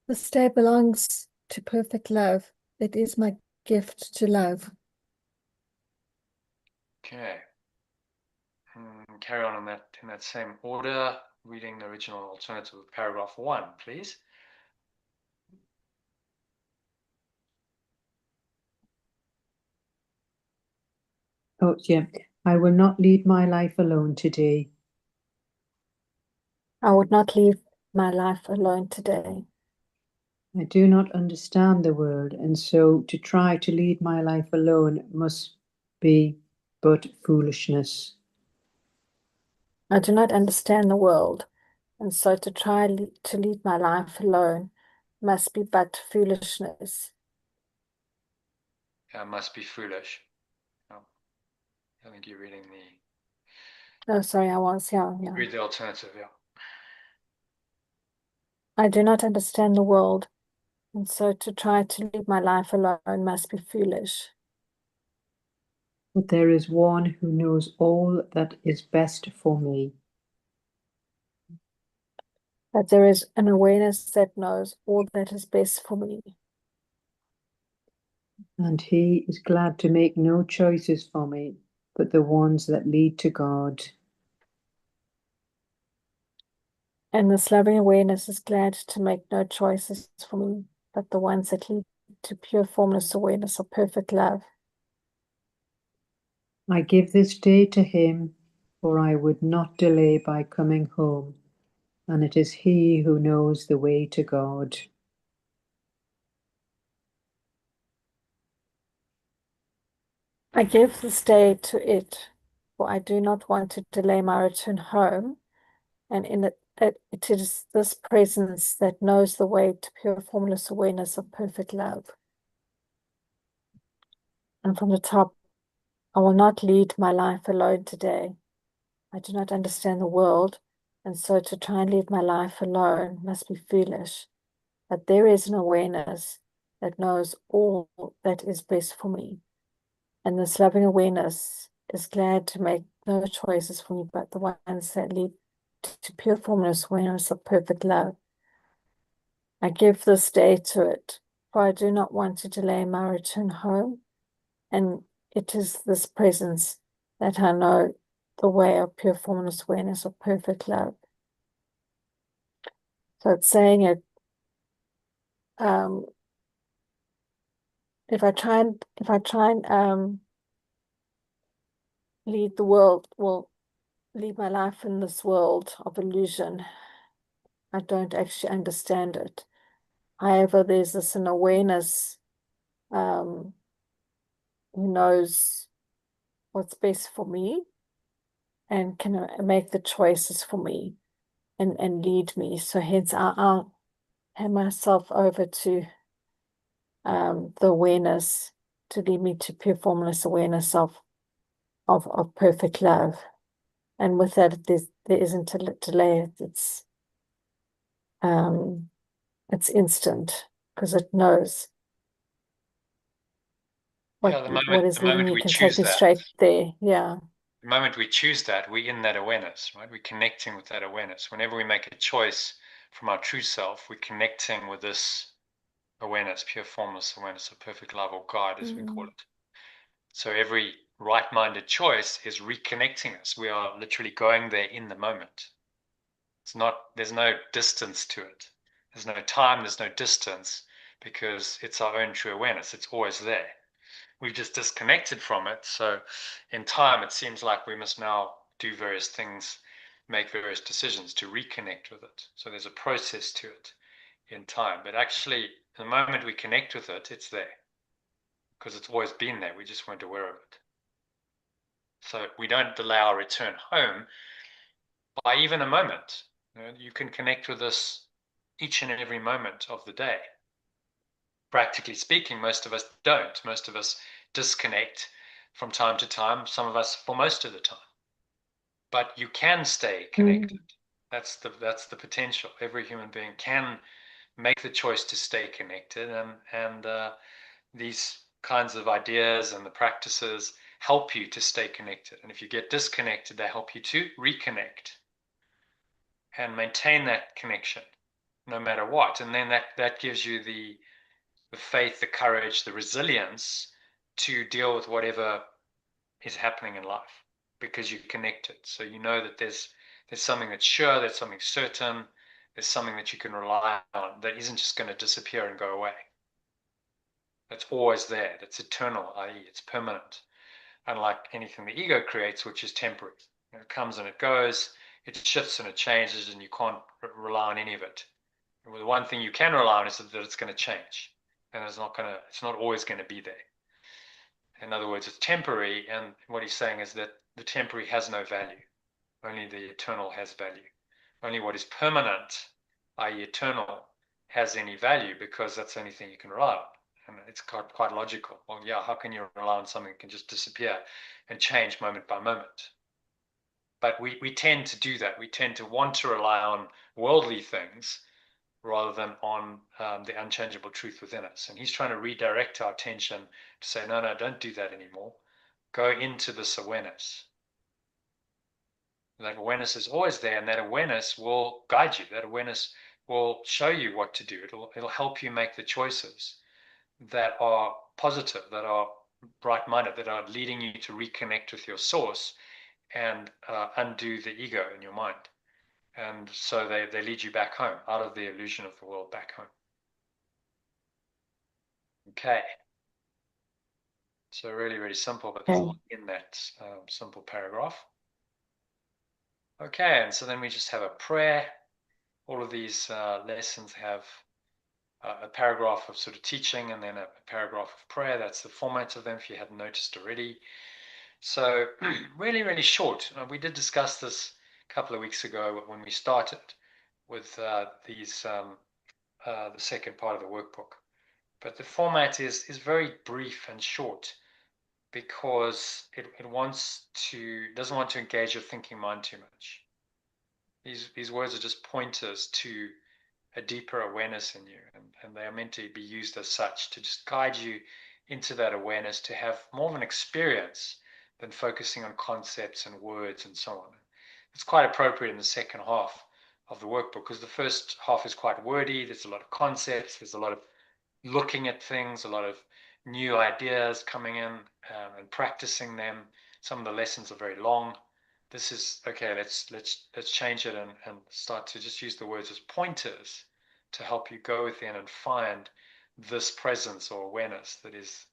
This day belongs to perfect love. It is my gift to love. Okay. Carry on in that same order, reading the original alternative of paragraph 1, please. Oh, yeah. I will not lead my life alone today. I would not leave my life alone today. I do not understand the world, and so to try to lead my life alone must be but foolishness. I do not understand the world, and so to try to lead my life alone must be but foolishness. Must be foolish. I think you're reading the... Oh, sorry, I was, yeah. Read the alternative, yeah. I do not understand the world, and so to try to lead my life alone must be foolish. But there is one who knows all that is best for me. That there is an awareness that knows all that is best for me. And he is glad to make no choices for me, but the ones that lead to God. And this loving awareness is glad to make no choices for me, but the ones that lead to pure formless awareness of perfect love. I give this day to him for I would not delay by coming home, and it is He who knows the way to God. I give this day to it, for I do not want to delay my return home, and in it is this presence that knows the way to pure formless awareness of perfect love. And from the top, I will not lead my life alone today. I do not understand the world, and so to try and lead my life alone must be foolish. But there is an awareness that knows all that is best for me. And this loving awareness is glad to make no choices for me but the ones that lead to pure formless awareness of perfect love. I give this day to it, for I do not want to delay my return home, and it is this presence that I know the way of pure formless awareness of perfect love. So it's saying it, if I try and lead the world, well, lead my life in this world of illusion, I don't actually understand it. However, there's an awareness who knows what's best for me and can make the choices for me and lead me. So hence I'll hand myself over to the awareness to lead me to pure formless awareness of perfect love. And with that, there isn't a delay. It's instant because it knows what is leading me can take me straight there. Yeah. The moment we choose that, we're in that awareness, right? We're connecting with that awareness. Whenever we make a choice from our true self, we're connecting with this awareness, pure formless awareness of perfect love, or God, as we call it. So every right-minded choice is reconnecting us. We are literally going there in the moment. There's no distance to it. There's no time, there's no distance, because it's our own true awareness. It's always there. We've just disconnected from it. So in time, it seems like we must now do various things, make various decisions to reconnect with it. So there's a process to it in time. But actually, the moment we connect with it, it's there, because it's always been there. We just weren't aware of it. So we don't delay our return home by even a moment. You can connect with this each and every moment of the day. Practically speaking, most of us don't. Most of us disconnect from time to time, some of us for most of the time. But you can stay connected. That's the potential. Every human being can make the choice to stay connected, and these kinds of ideas and the practices help you to stay connected. And if you get disconnected, they help you to reconnect and maintain that connection no matter what. And then that gives you the faith, the courage, the resilience to deal with whatever is happening in life, because you're connected. So you know that there's something that's sure, there's something certain, there's something that you can rely on that isn't just going to disappear and go away. That's always there. That's eternal, i.e. it's permanent. Unlike anything the ego creates, which is temporary. It comes and it goes, it shifts and it changes, and you can't rely on any of it. And the one thing you can rely on is that it's going to change, and it's not always going to be there. In other words, it's temporary, and what he's saying is that the temporary has no value. Only the eternal has value. Only what is permanent, i.e. eternal, has any value, because that's the only thing you can rely on. And it's quite logical. Well, yeah, how can you rely on something that can just disappear and change moment by moment? But we tend to do that. We tend to want to rely on worldly things rather than on the unchangeable truth within us. And he's trying to redirect our attention to say, no, don't do that anymore. Go into this awareness. That awareness is always there, and that awareness will guide you. That awareness will show you what to do. It'll help you make the choices that are positive, that are bright-minded, that are leading you to reconnect with your source and undo the ego in your mind. And so they lead you back home, out of the illusion of the world, back home. Okay. So really, really simple, but there's a lot in that simple paragraph. Okay, and so then we just have a prayer. All of these lessons have a paragraph of sort of teaching and then a paragraph of prayer. That's the format of them, if you hadn't noticed already. So really, really short. We did discuss this a couple of weeks ago when we started with the second part of the workbook. But the format is very brief and short because it doesn't want to engage your thinking mind too much. These words are just pointers to a deeper awareness in you, and they are meant to be used as such to just guide you into that awareness, to have more of an experience than focusing on concepts and words and so on. It's quite appropriate in the second half of the workbook because the first half is quite wordy. There's a lot of concepts, there's a lot of looking at things, a lot of new ideas coming in and practicing them. Some of the lessons are very long. This is okay. Let's change it and start to just use the words as pointers to help you go within and find this presence or awareness that is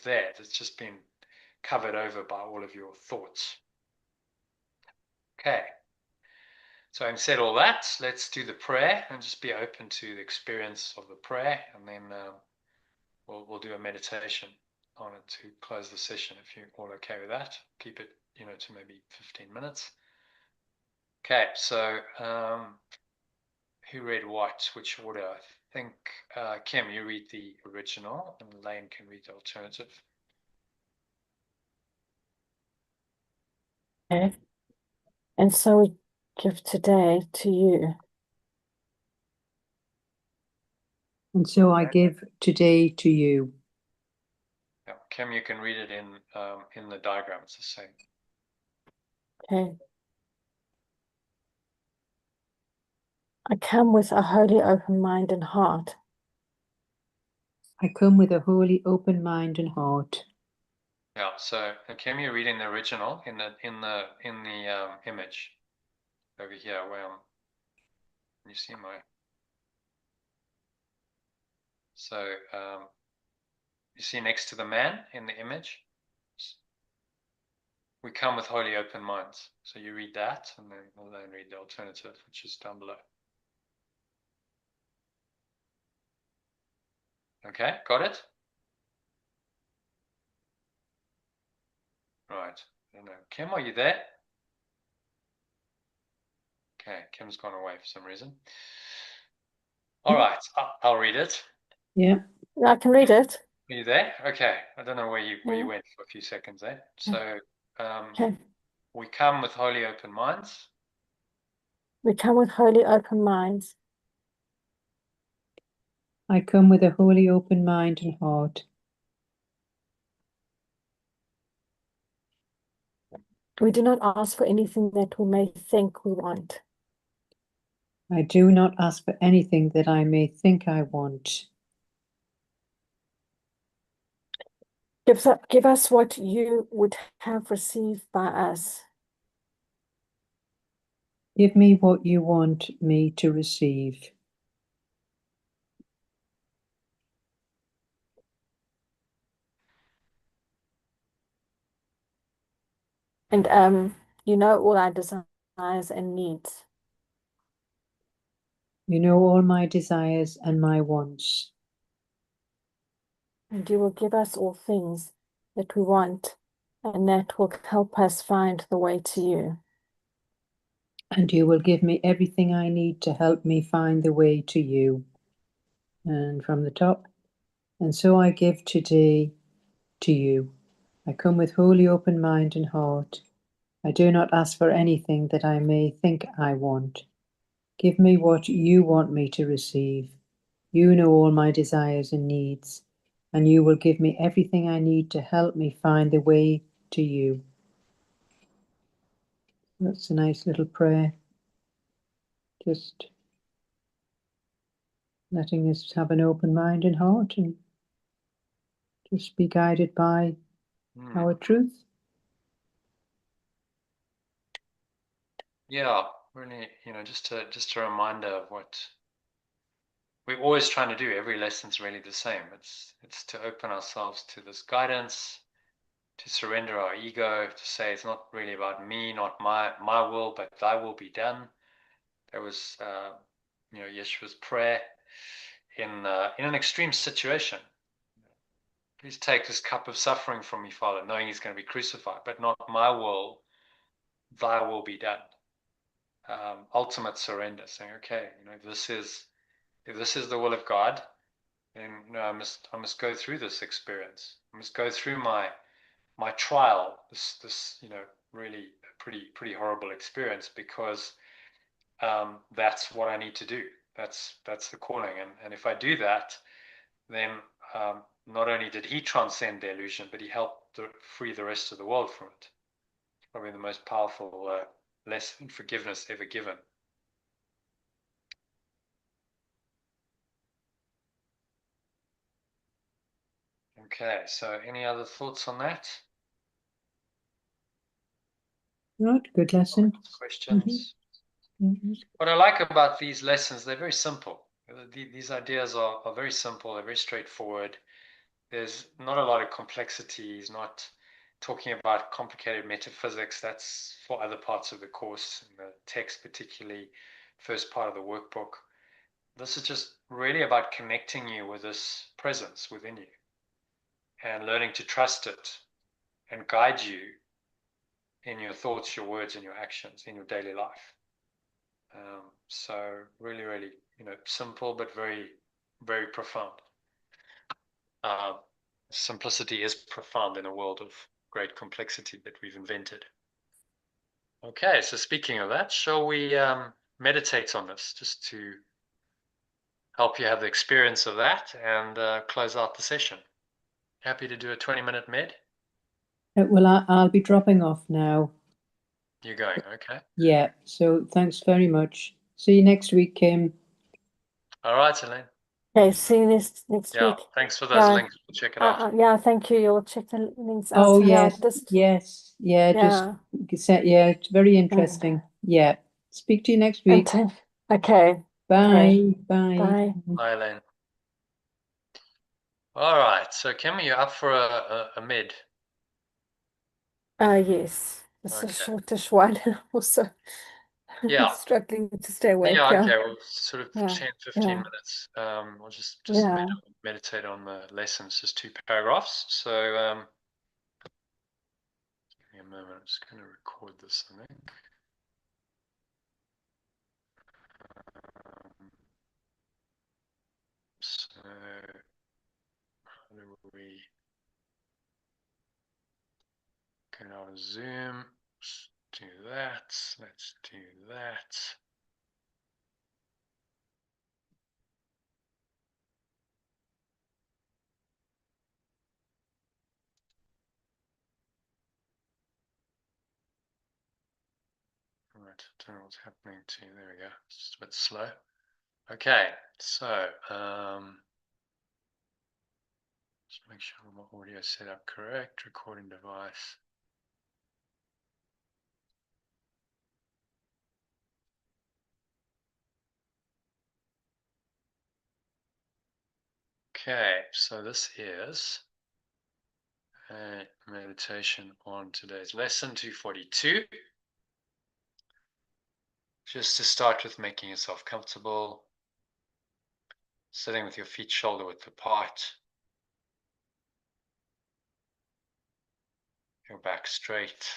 there. That's just been covered over by all of your thoughts. Okay. So having said all that, let's do the prayer and just be open to the experience of the prayer, and then we'll do a meditation on it to close the session, if you're all okay with that. Keep it, to maybe 15 minutes. Okay, so who read what? Which order? I think Kim, you read the original, and Lane can read the alternative. Okay. And so we give today to you. And so I give today to you. Yeah, Kim, you can read it in the diagram. It's the same. Okay. I come with a wholly open mind and heart. I come with a wholly open mind and heart. Yeah. So Kim, you're reading the original in the image over here. Where you see my. So you see next to the man in the image, we come with wholly open minds. So you read that, and then we'll then read the alternative, which is down below. Okay, got it? Right. I don't know. Kim, are you there? Okay, Kim's gone away for some reason. All right, I'll read it. Yeah. I can read it. Are you there? Okay. I don't know where you went for a few seconds there. So Okay. we come with wholly open minds. We come with wholly open minds. I come with a wholly open mind and heart. We do not ask for anything that we may think we want. I do not ask for anything that I may think I want. Give us what you would have received by us. Give me what you want me to receive. And you know all our desires and needs. You know all my desires and my wants. And you will give us all things that we want, and that will help us find the way to you. And you will give me everything I need to help me find the way to you. And from the top, and so I give today to you. I come with wholly open mind and heart. I do not ask for anything that I may think I want. Give me what you want me to receive. You know all my desires and needs, and you will give me everything I need to help me find the way to you. That's a nice little prayer. Just letting us have an open mind and heart and just be guided by our truth. Yeah, really, just a reminder of what we're always trying to do. Every lesson's really the same. It's to open ourselves to this guidance, to surrender our ego, to say it's not really about me, not my will, but thy will be done. That was, Yeshua's prayer in an extreme situation. Please take this cup of suffering from me, Father, knowing he's going to be crucified, but not my will, thy will be done. Ultimate surrender, saying, okay, if this is the will of God, then I must go through this experience. I must go through my trial, this really pretty horrible experience, because that's what I need to do. That's the calling, and if I do that, then not only did he transcend the illusion, but he helped free the rest of the world from it. Probably the most powerful lesson in forgiveness ever given. Okay, so any other thoughts on that? Right, good lesson. Questions? Mhm. What I like about these lessons, they're very simple. These ideas are very simple, they're very straightforward. There's not a lot of complexity. He's not talking about complicated metaphysics. That's for other parts of the course, in the text, particularly first part of the workbook. This is just really about connecting you with this presence within you and learning to trust it and guide you in your thoughts, your words, and your actions in your daily life. So really, simple, but very, very profound. Simplicity is profound in a world of great complexity that we've invented. Okay, so speaking of that, shall we meditate on this just to help you have the experience of that and close out the session? Happy to do a 20-minute med? Well, I'll be dropping off now. You're going, okay. Yeah, so thanks very much. See you next week, Kim. All right, Elaine. Okay, see you next Yeah, week. thanks for those Yeah. links. We'll check it out. Yeah, thank you. You'll check the links out. Oh, Yeah, yes, just yes, yeah, yeah. it's very interesting. Yeah, speak to you next week. Okay. Bye, bye. Bye. Bye, Elaine. All right, so Kim, are you up for a med? Yes. It's a Okay. shortish one. Also Yeah. struggling to stay awake. Yeah, Yeah. okay, well, sort of Yeah, 10, 15 yeah. minutes. We'll just Yeah. meditate on the lessons, just 2 paragraphs. So, give me a moment. I'm just going to record this, I think. So, how do we get out of Zoom? Let's do that. Let's do that. Right, I don't know what's happening to you. There we go. It's just a bit slow. Okay, so just make sure my audio set up correct. Recording device. Okay, so this is a meditation on today's lesson 242. Just to start with, making yourself comfortable, sitting with your feet shoulder width apart, your back straight,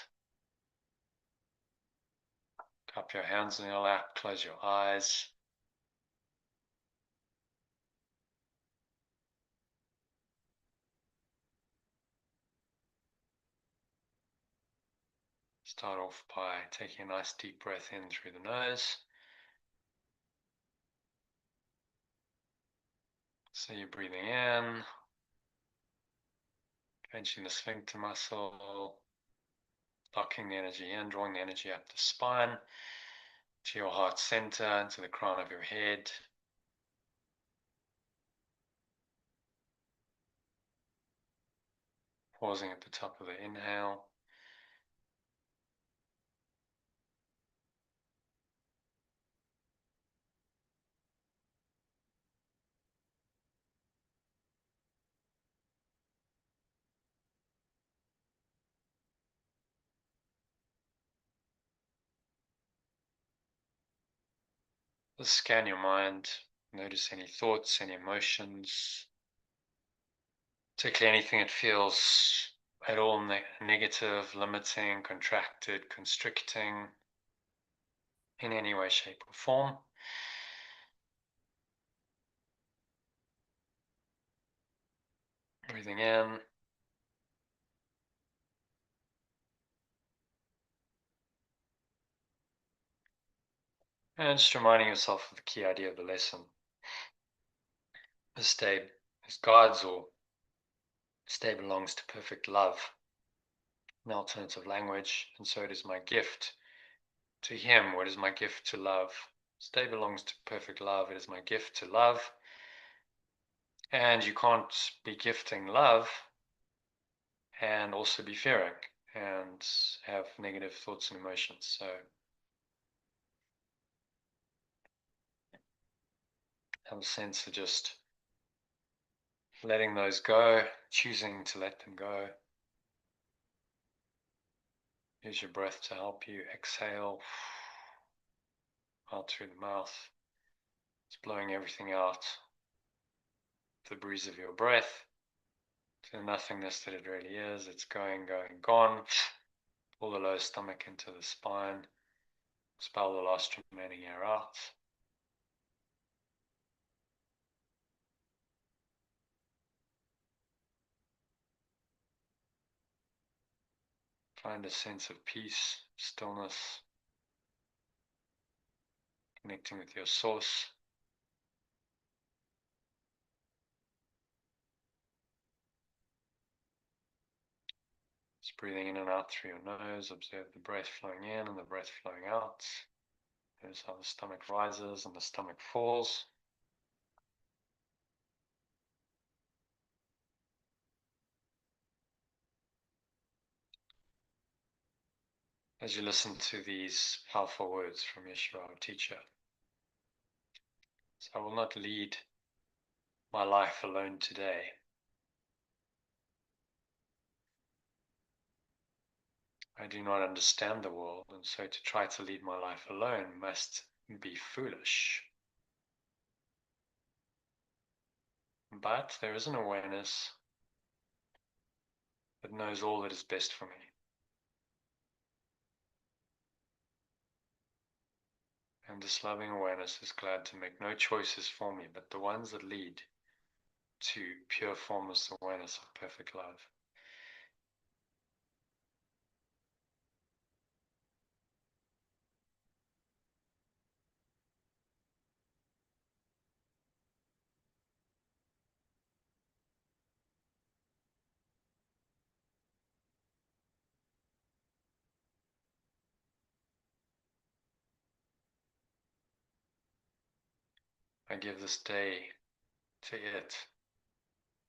cup your hands in your lap, close your eyes. Start off by taking a nice deep breath in through the nose. So you're breathing in, clenching the sphincter muscle, locking the energy in, drawing the energy up the spine, to your heart center, into the crown of your head. Pausing at the top of the inhale. Just scan your mind, notice any thoughts, any emotions, particularly anything that feels at all negative, limiting, contracted, constricting in any way, shape, or form. Breathing in. And just reminding yourself of the key idea of the lesson. This day is God's, or this day belongs to perfect love, an alternative language, and so it is my gift to Him. What is my gift to love? This day belongs to perfect love. It is my gift to love. And you can't be gifting love and also be fearing and have negative thoughts and emotions. So have a sense of just letting those go, choosing to let them go. Use your breath to help you. Exhale out through the mouth. It's blowing everything out. The breeze of your breath to the nothingness that it really is. It's going, gone. Pull the lower stomach into the spine. Expel the last remaining air out. Find a sense of peace, stillness, connecting with your source. Just breathing in and out through your nose. Observe the breath flowing in and the breath flowing out. Notice how the stomach rises and the stomach falls. As you listen to these powerful words from Yeshua, our teacher. So I will not lead my life alone today. I do not understand the world, and so to try to lead my life alone must be foolish. But there is an awareness that knows all that is best for me. And this loving awareness is glad to make no choices for me, but the ones that lead to pure formless awareness of perfect love. I give this day to it.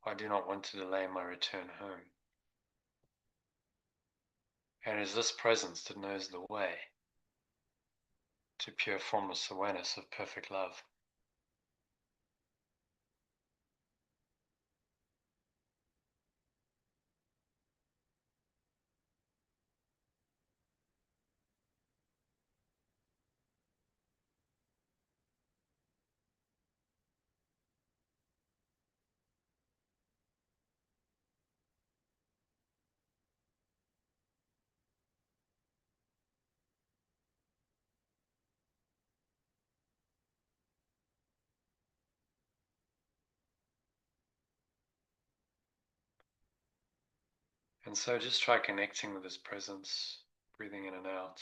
I do not want to delay my return home. And it is this presence that knows the way to pure formless awareness of perfect love. And so just try connecting with this presence, breathing in and out.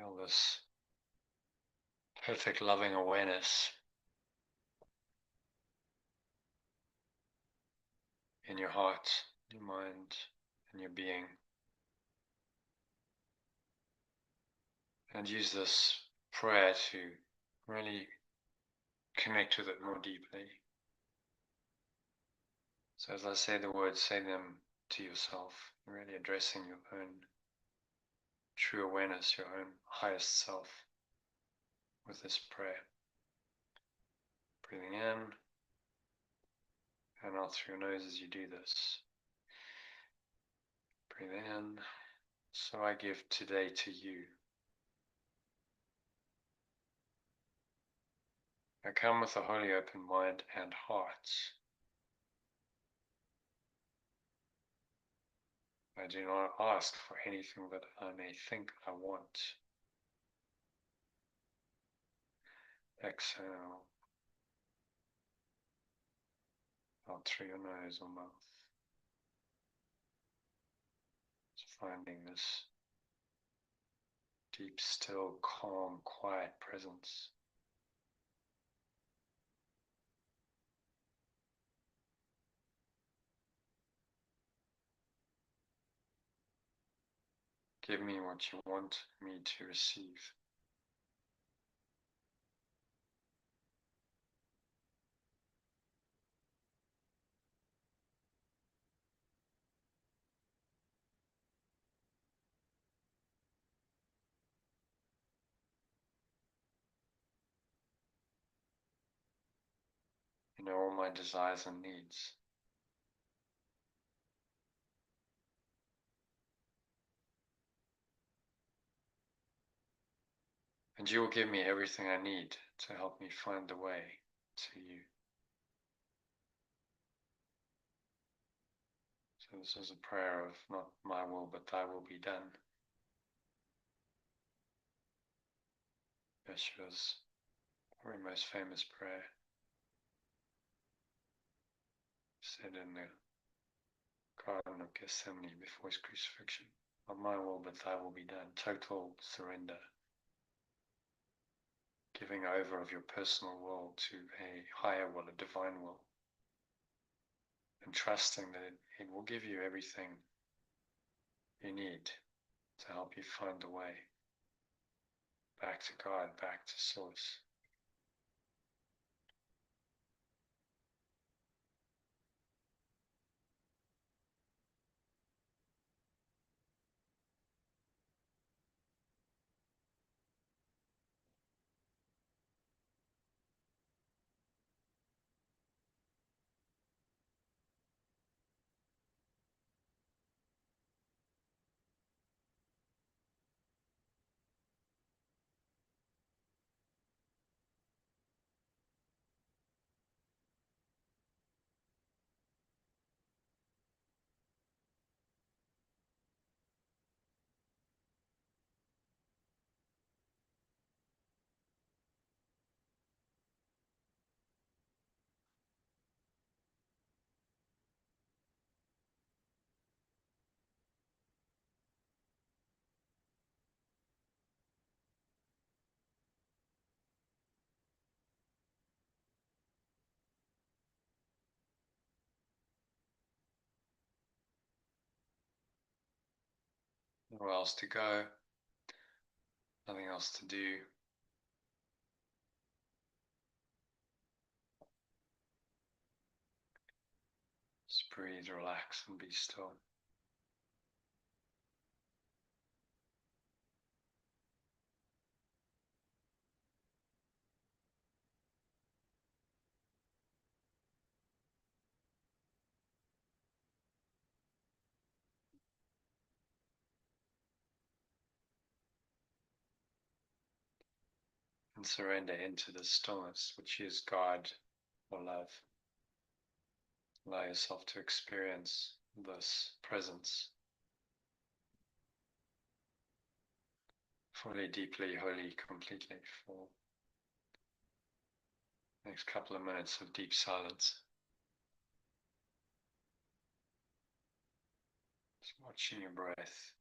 Feel this perfect loving awareness in your heart, your mind, and your being. And use this prayer to really connect with it more deeply. So as I say the words, say them to yourself, really addressing your own true awareness, your own highest self with this prayer. Breathing in and out through your nose as you do this. Breathe in. So I give today to you. I come with a wholly open mind and heart. I do not ask for anything that I may think I want. Exhale out through your nose or mouth. Just finding this deep, still, calm, quiet presence. Give me what you want me to receive. You know all my desires and needs. And you will give me everything I need to help me find the way to you. So this is a prayer of not my will, but thy will be done. Yeshua's very most famous prayer, said in the Garden of Gethsemane before his crucifixion. Not my will, but thy will be done. Total surrender. Giving over of your personal will to a higher will, a divine will. And trusting that it will give you everything you need to help you find the way back to God, back to Source. Nowhere else to go, nothing else to do. Just breathe, relax, and be still. And surrender into the stillness, which is God or love. Allow yourself to experience this presence fully, deeply, wholly, completely for the next couple of minutes of deep silence. Just watching your breath.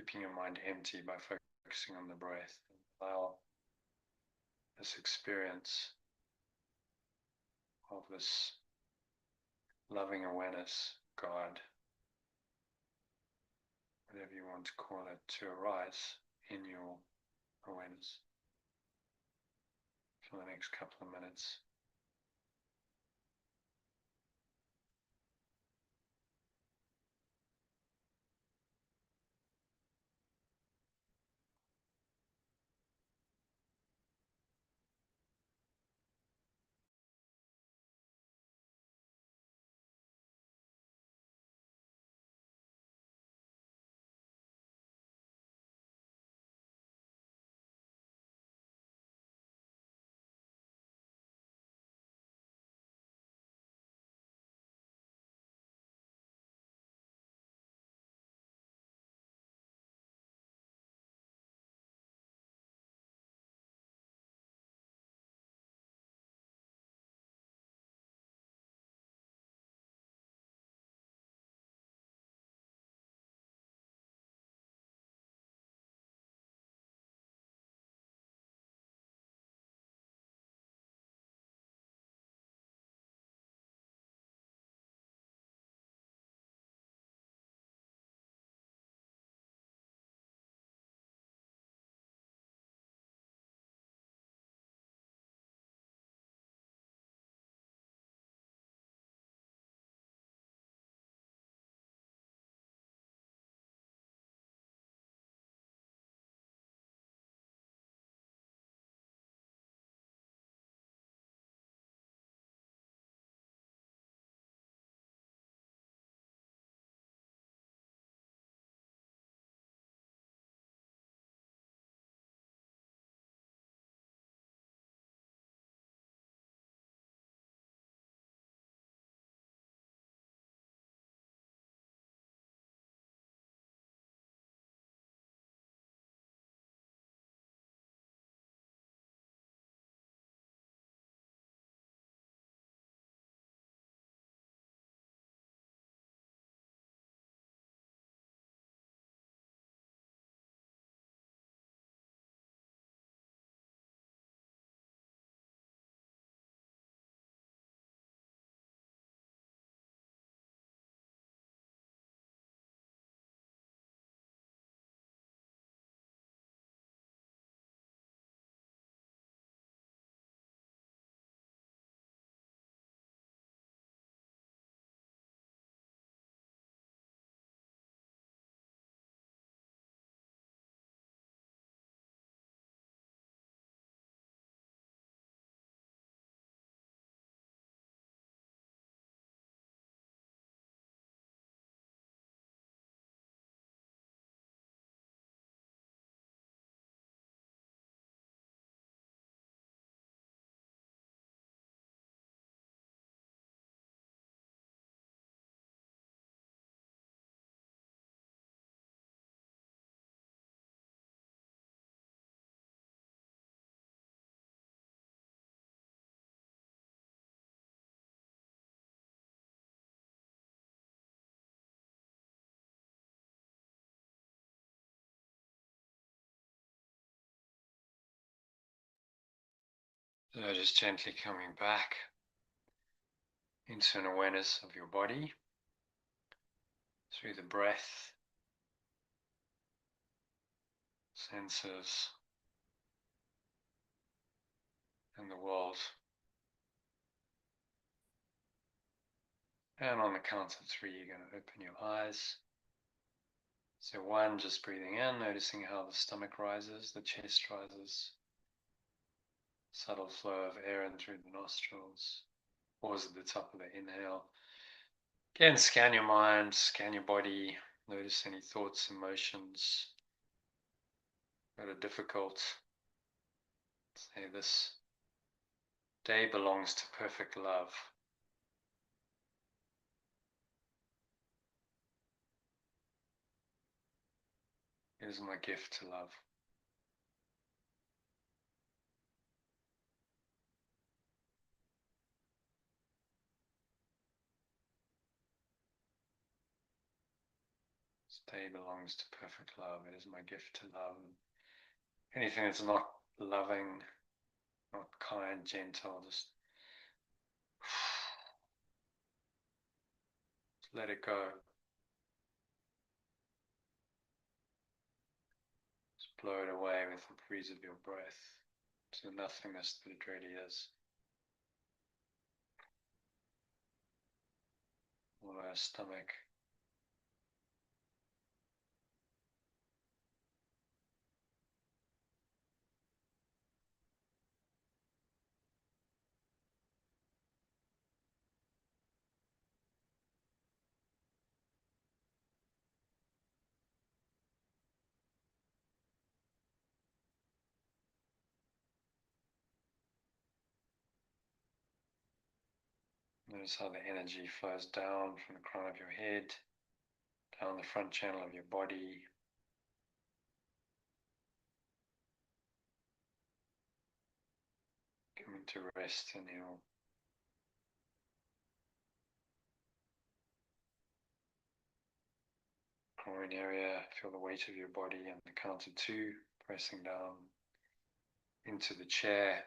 keeping your mind empty by focusing on the breath. Allow this experience of this loving awareness, God, whatever you want to call it, to arise in your awareness for the next couple of minutes. So just gently coming back into an awareness of your body through the breath, senses, and the world. And on the count of 3, you're going to open your eyes. So 1, just breathing in, noticing how the stomach rises, the chest rises, subtle flow of air in through the nostrils. Pause at the top of the inhale. Again, scan your mind, scan your body, notice any thoughts, emotions that are difficult. Say this day belongs to perfect love. It is my gift to love. This day belongs to perfect love. It is my gift to love. Anything that's not loving, not kind, gentle, just let it go. Just blow it away with the breeze of your breath to the nothingness that it really is. All our stomach. Notice how the energy flows down from the crown of your head, down the front channel of your body, coming to rest in your groin area. Feel the weight of your body and the count of 2, pressing down into the chair.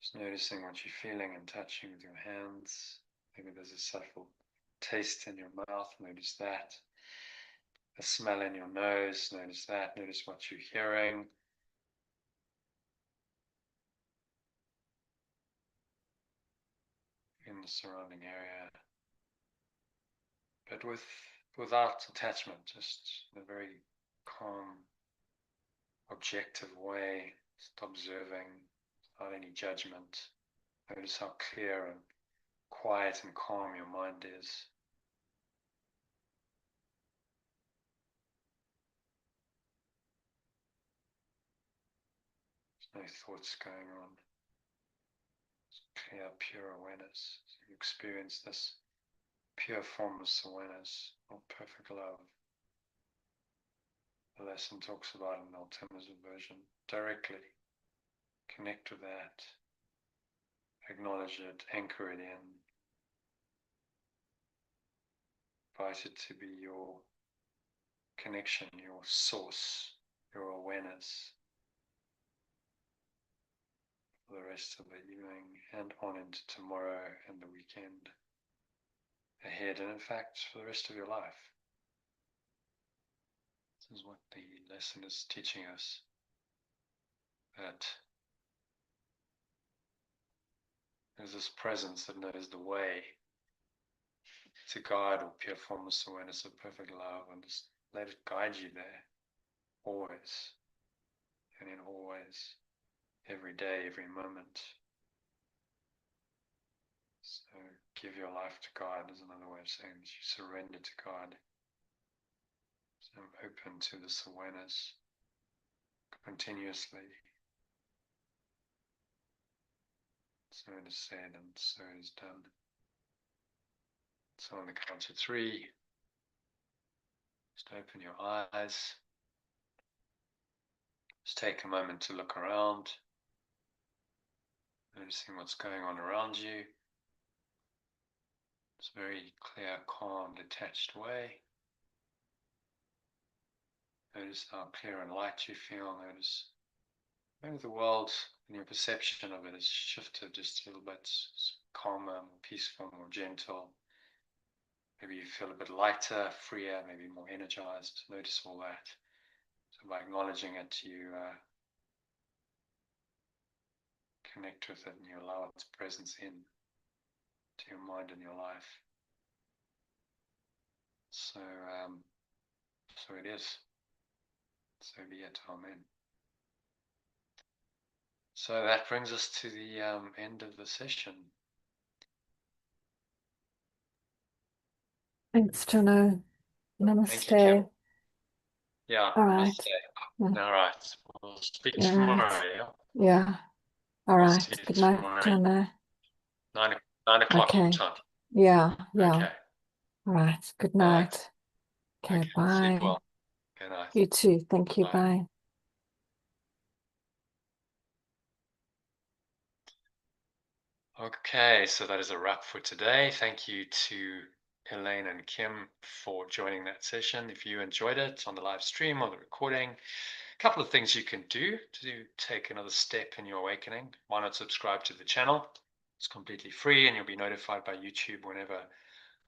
Just noticing what you're feeling and touching with your hands. Maybe there's a subtle taste in your mouth, notice that. A smell in your nose, notice that. Notice what you're hearing. In the surrounding area. But without attachment, just in a very calm, objective way, just observing without any judgment. Notice how clear and quiet and calm your mind is. There's no thoughts going on. It's clear, pure awareness. So you experience this pure formless awareness of perfect love. The lesson talks about an alternative version. Directly connect with that. Acknowledge it, anchor it in. Invite it to be your connection, your source, your awareness for the rest of the evening and on into tomorrow and the weekend ahead, and in fact for the rest of your life. This is what the lesson is teaching us, that there's this presence that knows the way to guide or pure formless awareness of perfect love, and just let it guide you there, always, and in all ways, every day, every moment. So give your life to God is another way of saying that you surrender to God. So I'm open to this awareness continuously. So it is said and so it is done. So on the count of 3, just open your eyes. Just take a moment to look around, noticing what's going on around you. It's a very clear, calm, detached way. Notice how clear and light you feel. Notice maybe the world and your perception of it has shifted just a little bit. It's calmer, more peaceful, more gentle. Maybe you feel a bit lighter, freer, maybe more energized. Notice all that. So by acknowledging it, you connect with it and you allow its presence in to your mind and your life. So, so it is. So be it. Amen. So that brings us to the end of the session. Thanks, Jono. Thank Namaste. you, Kim. Yeah. All right. Namaste. Yeah. All right. We'll speak Yeah. tomorrow. Yeah. Yeah. All I'll right. see you Good night, tomorrow. Jono. 9 o'clock your Okay. time. Yeah, yeah. Okay. Right. Good All right. night. Okay, Okay. bye. Sleep well. Good night. You too. Thank you. Bye. Bye. Okay, so that is a wrap for today. Thank you to Elaine and Kim for joining that session. If you enjoyed it on the live stream or the recording, a couple of things you can do to take another step in your awakening. Why not subscribe to the channel? It's completely free and you'll be notified by YouTube whenever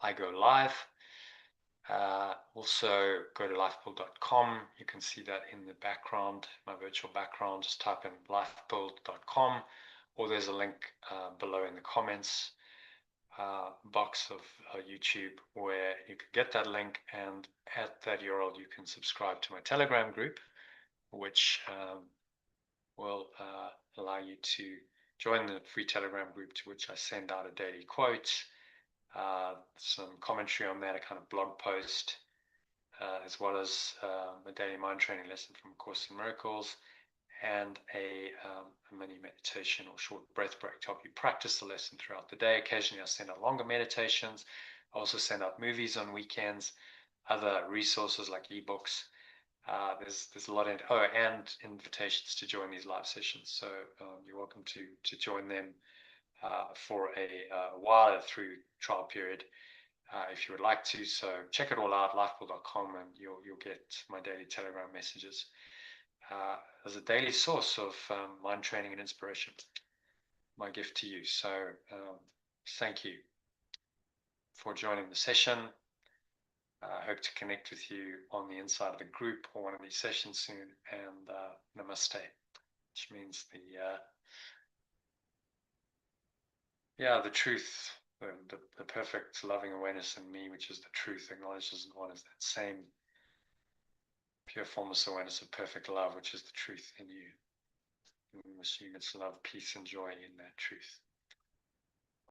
I go live. Also go to lifebuild.com. You can see that in the background, my virtual background. Just type in lifebuild.com, or there's a link below in the comments box of YouTube where you can get that link, and at that URL you can subscribe to my Telegram group, which will allow you to join the free Telegram group, to which I send out a daily quote, some commentary on that, a kind of blog post, as well as a daily mind training lesson from A Course in Miracles, and a mini meditation or short breath break to help you practice the lesson throughout the day. Occasionally I send out longer meditations. I also send out movies on weekends, other resources like ebooks. There's a lot in, and invitations to join these live sessions. So you're welcome to join them for a while through trial period if you would like to. So check it all out, lifebuild.com, and you'll get my daily Telegram messages as a daily source of mind training and inspiration. My gift to you. So thank you for joining the session. I hope to connect with you on the inside of the group or one of these sessions soon. And namaste, which means the truth, the perfect loving awareness in me, which is the truth, acknowledges and honors that same pure formless awareness of perfect love, which is the truth in you. And we must units love, peace, and joy in that truth.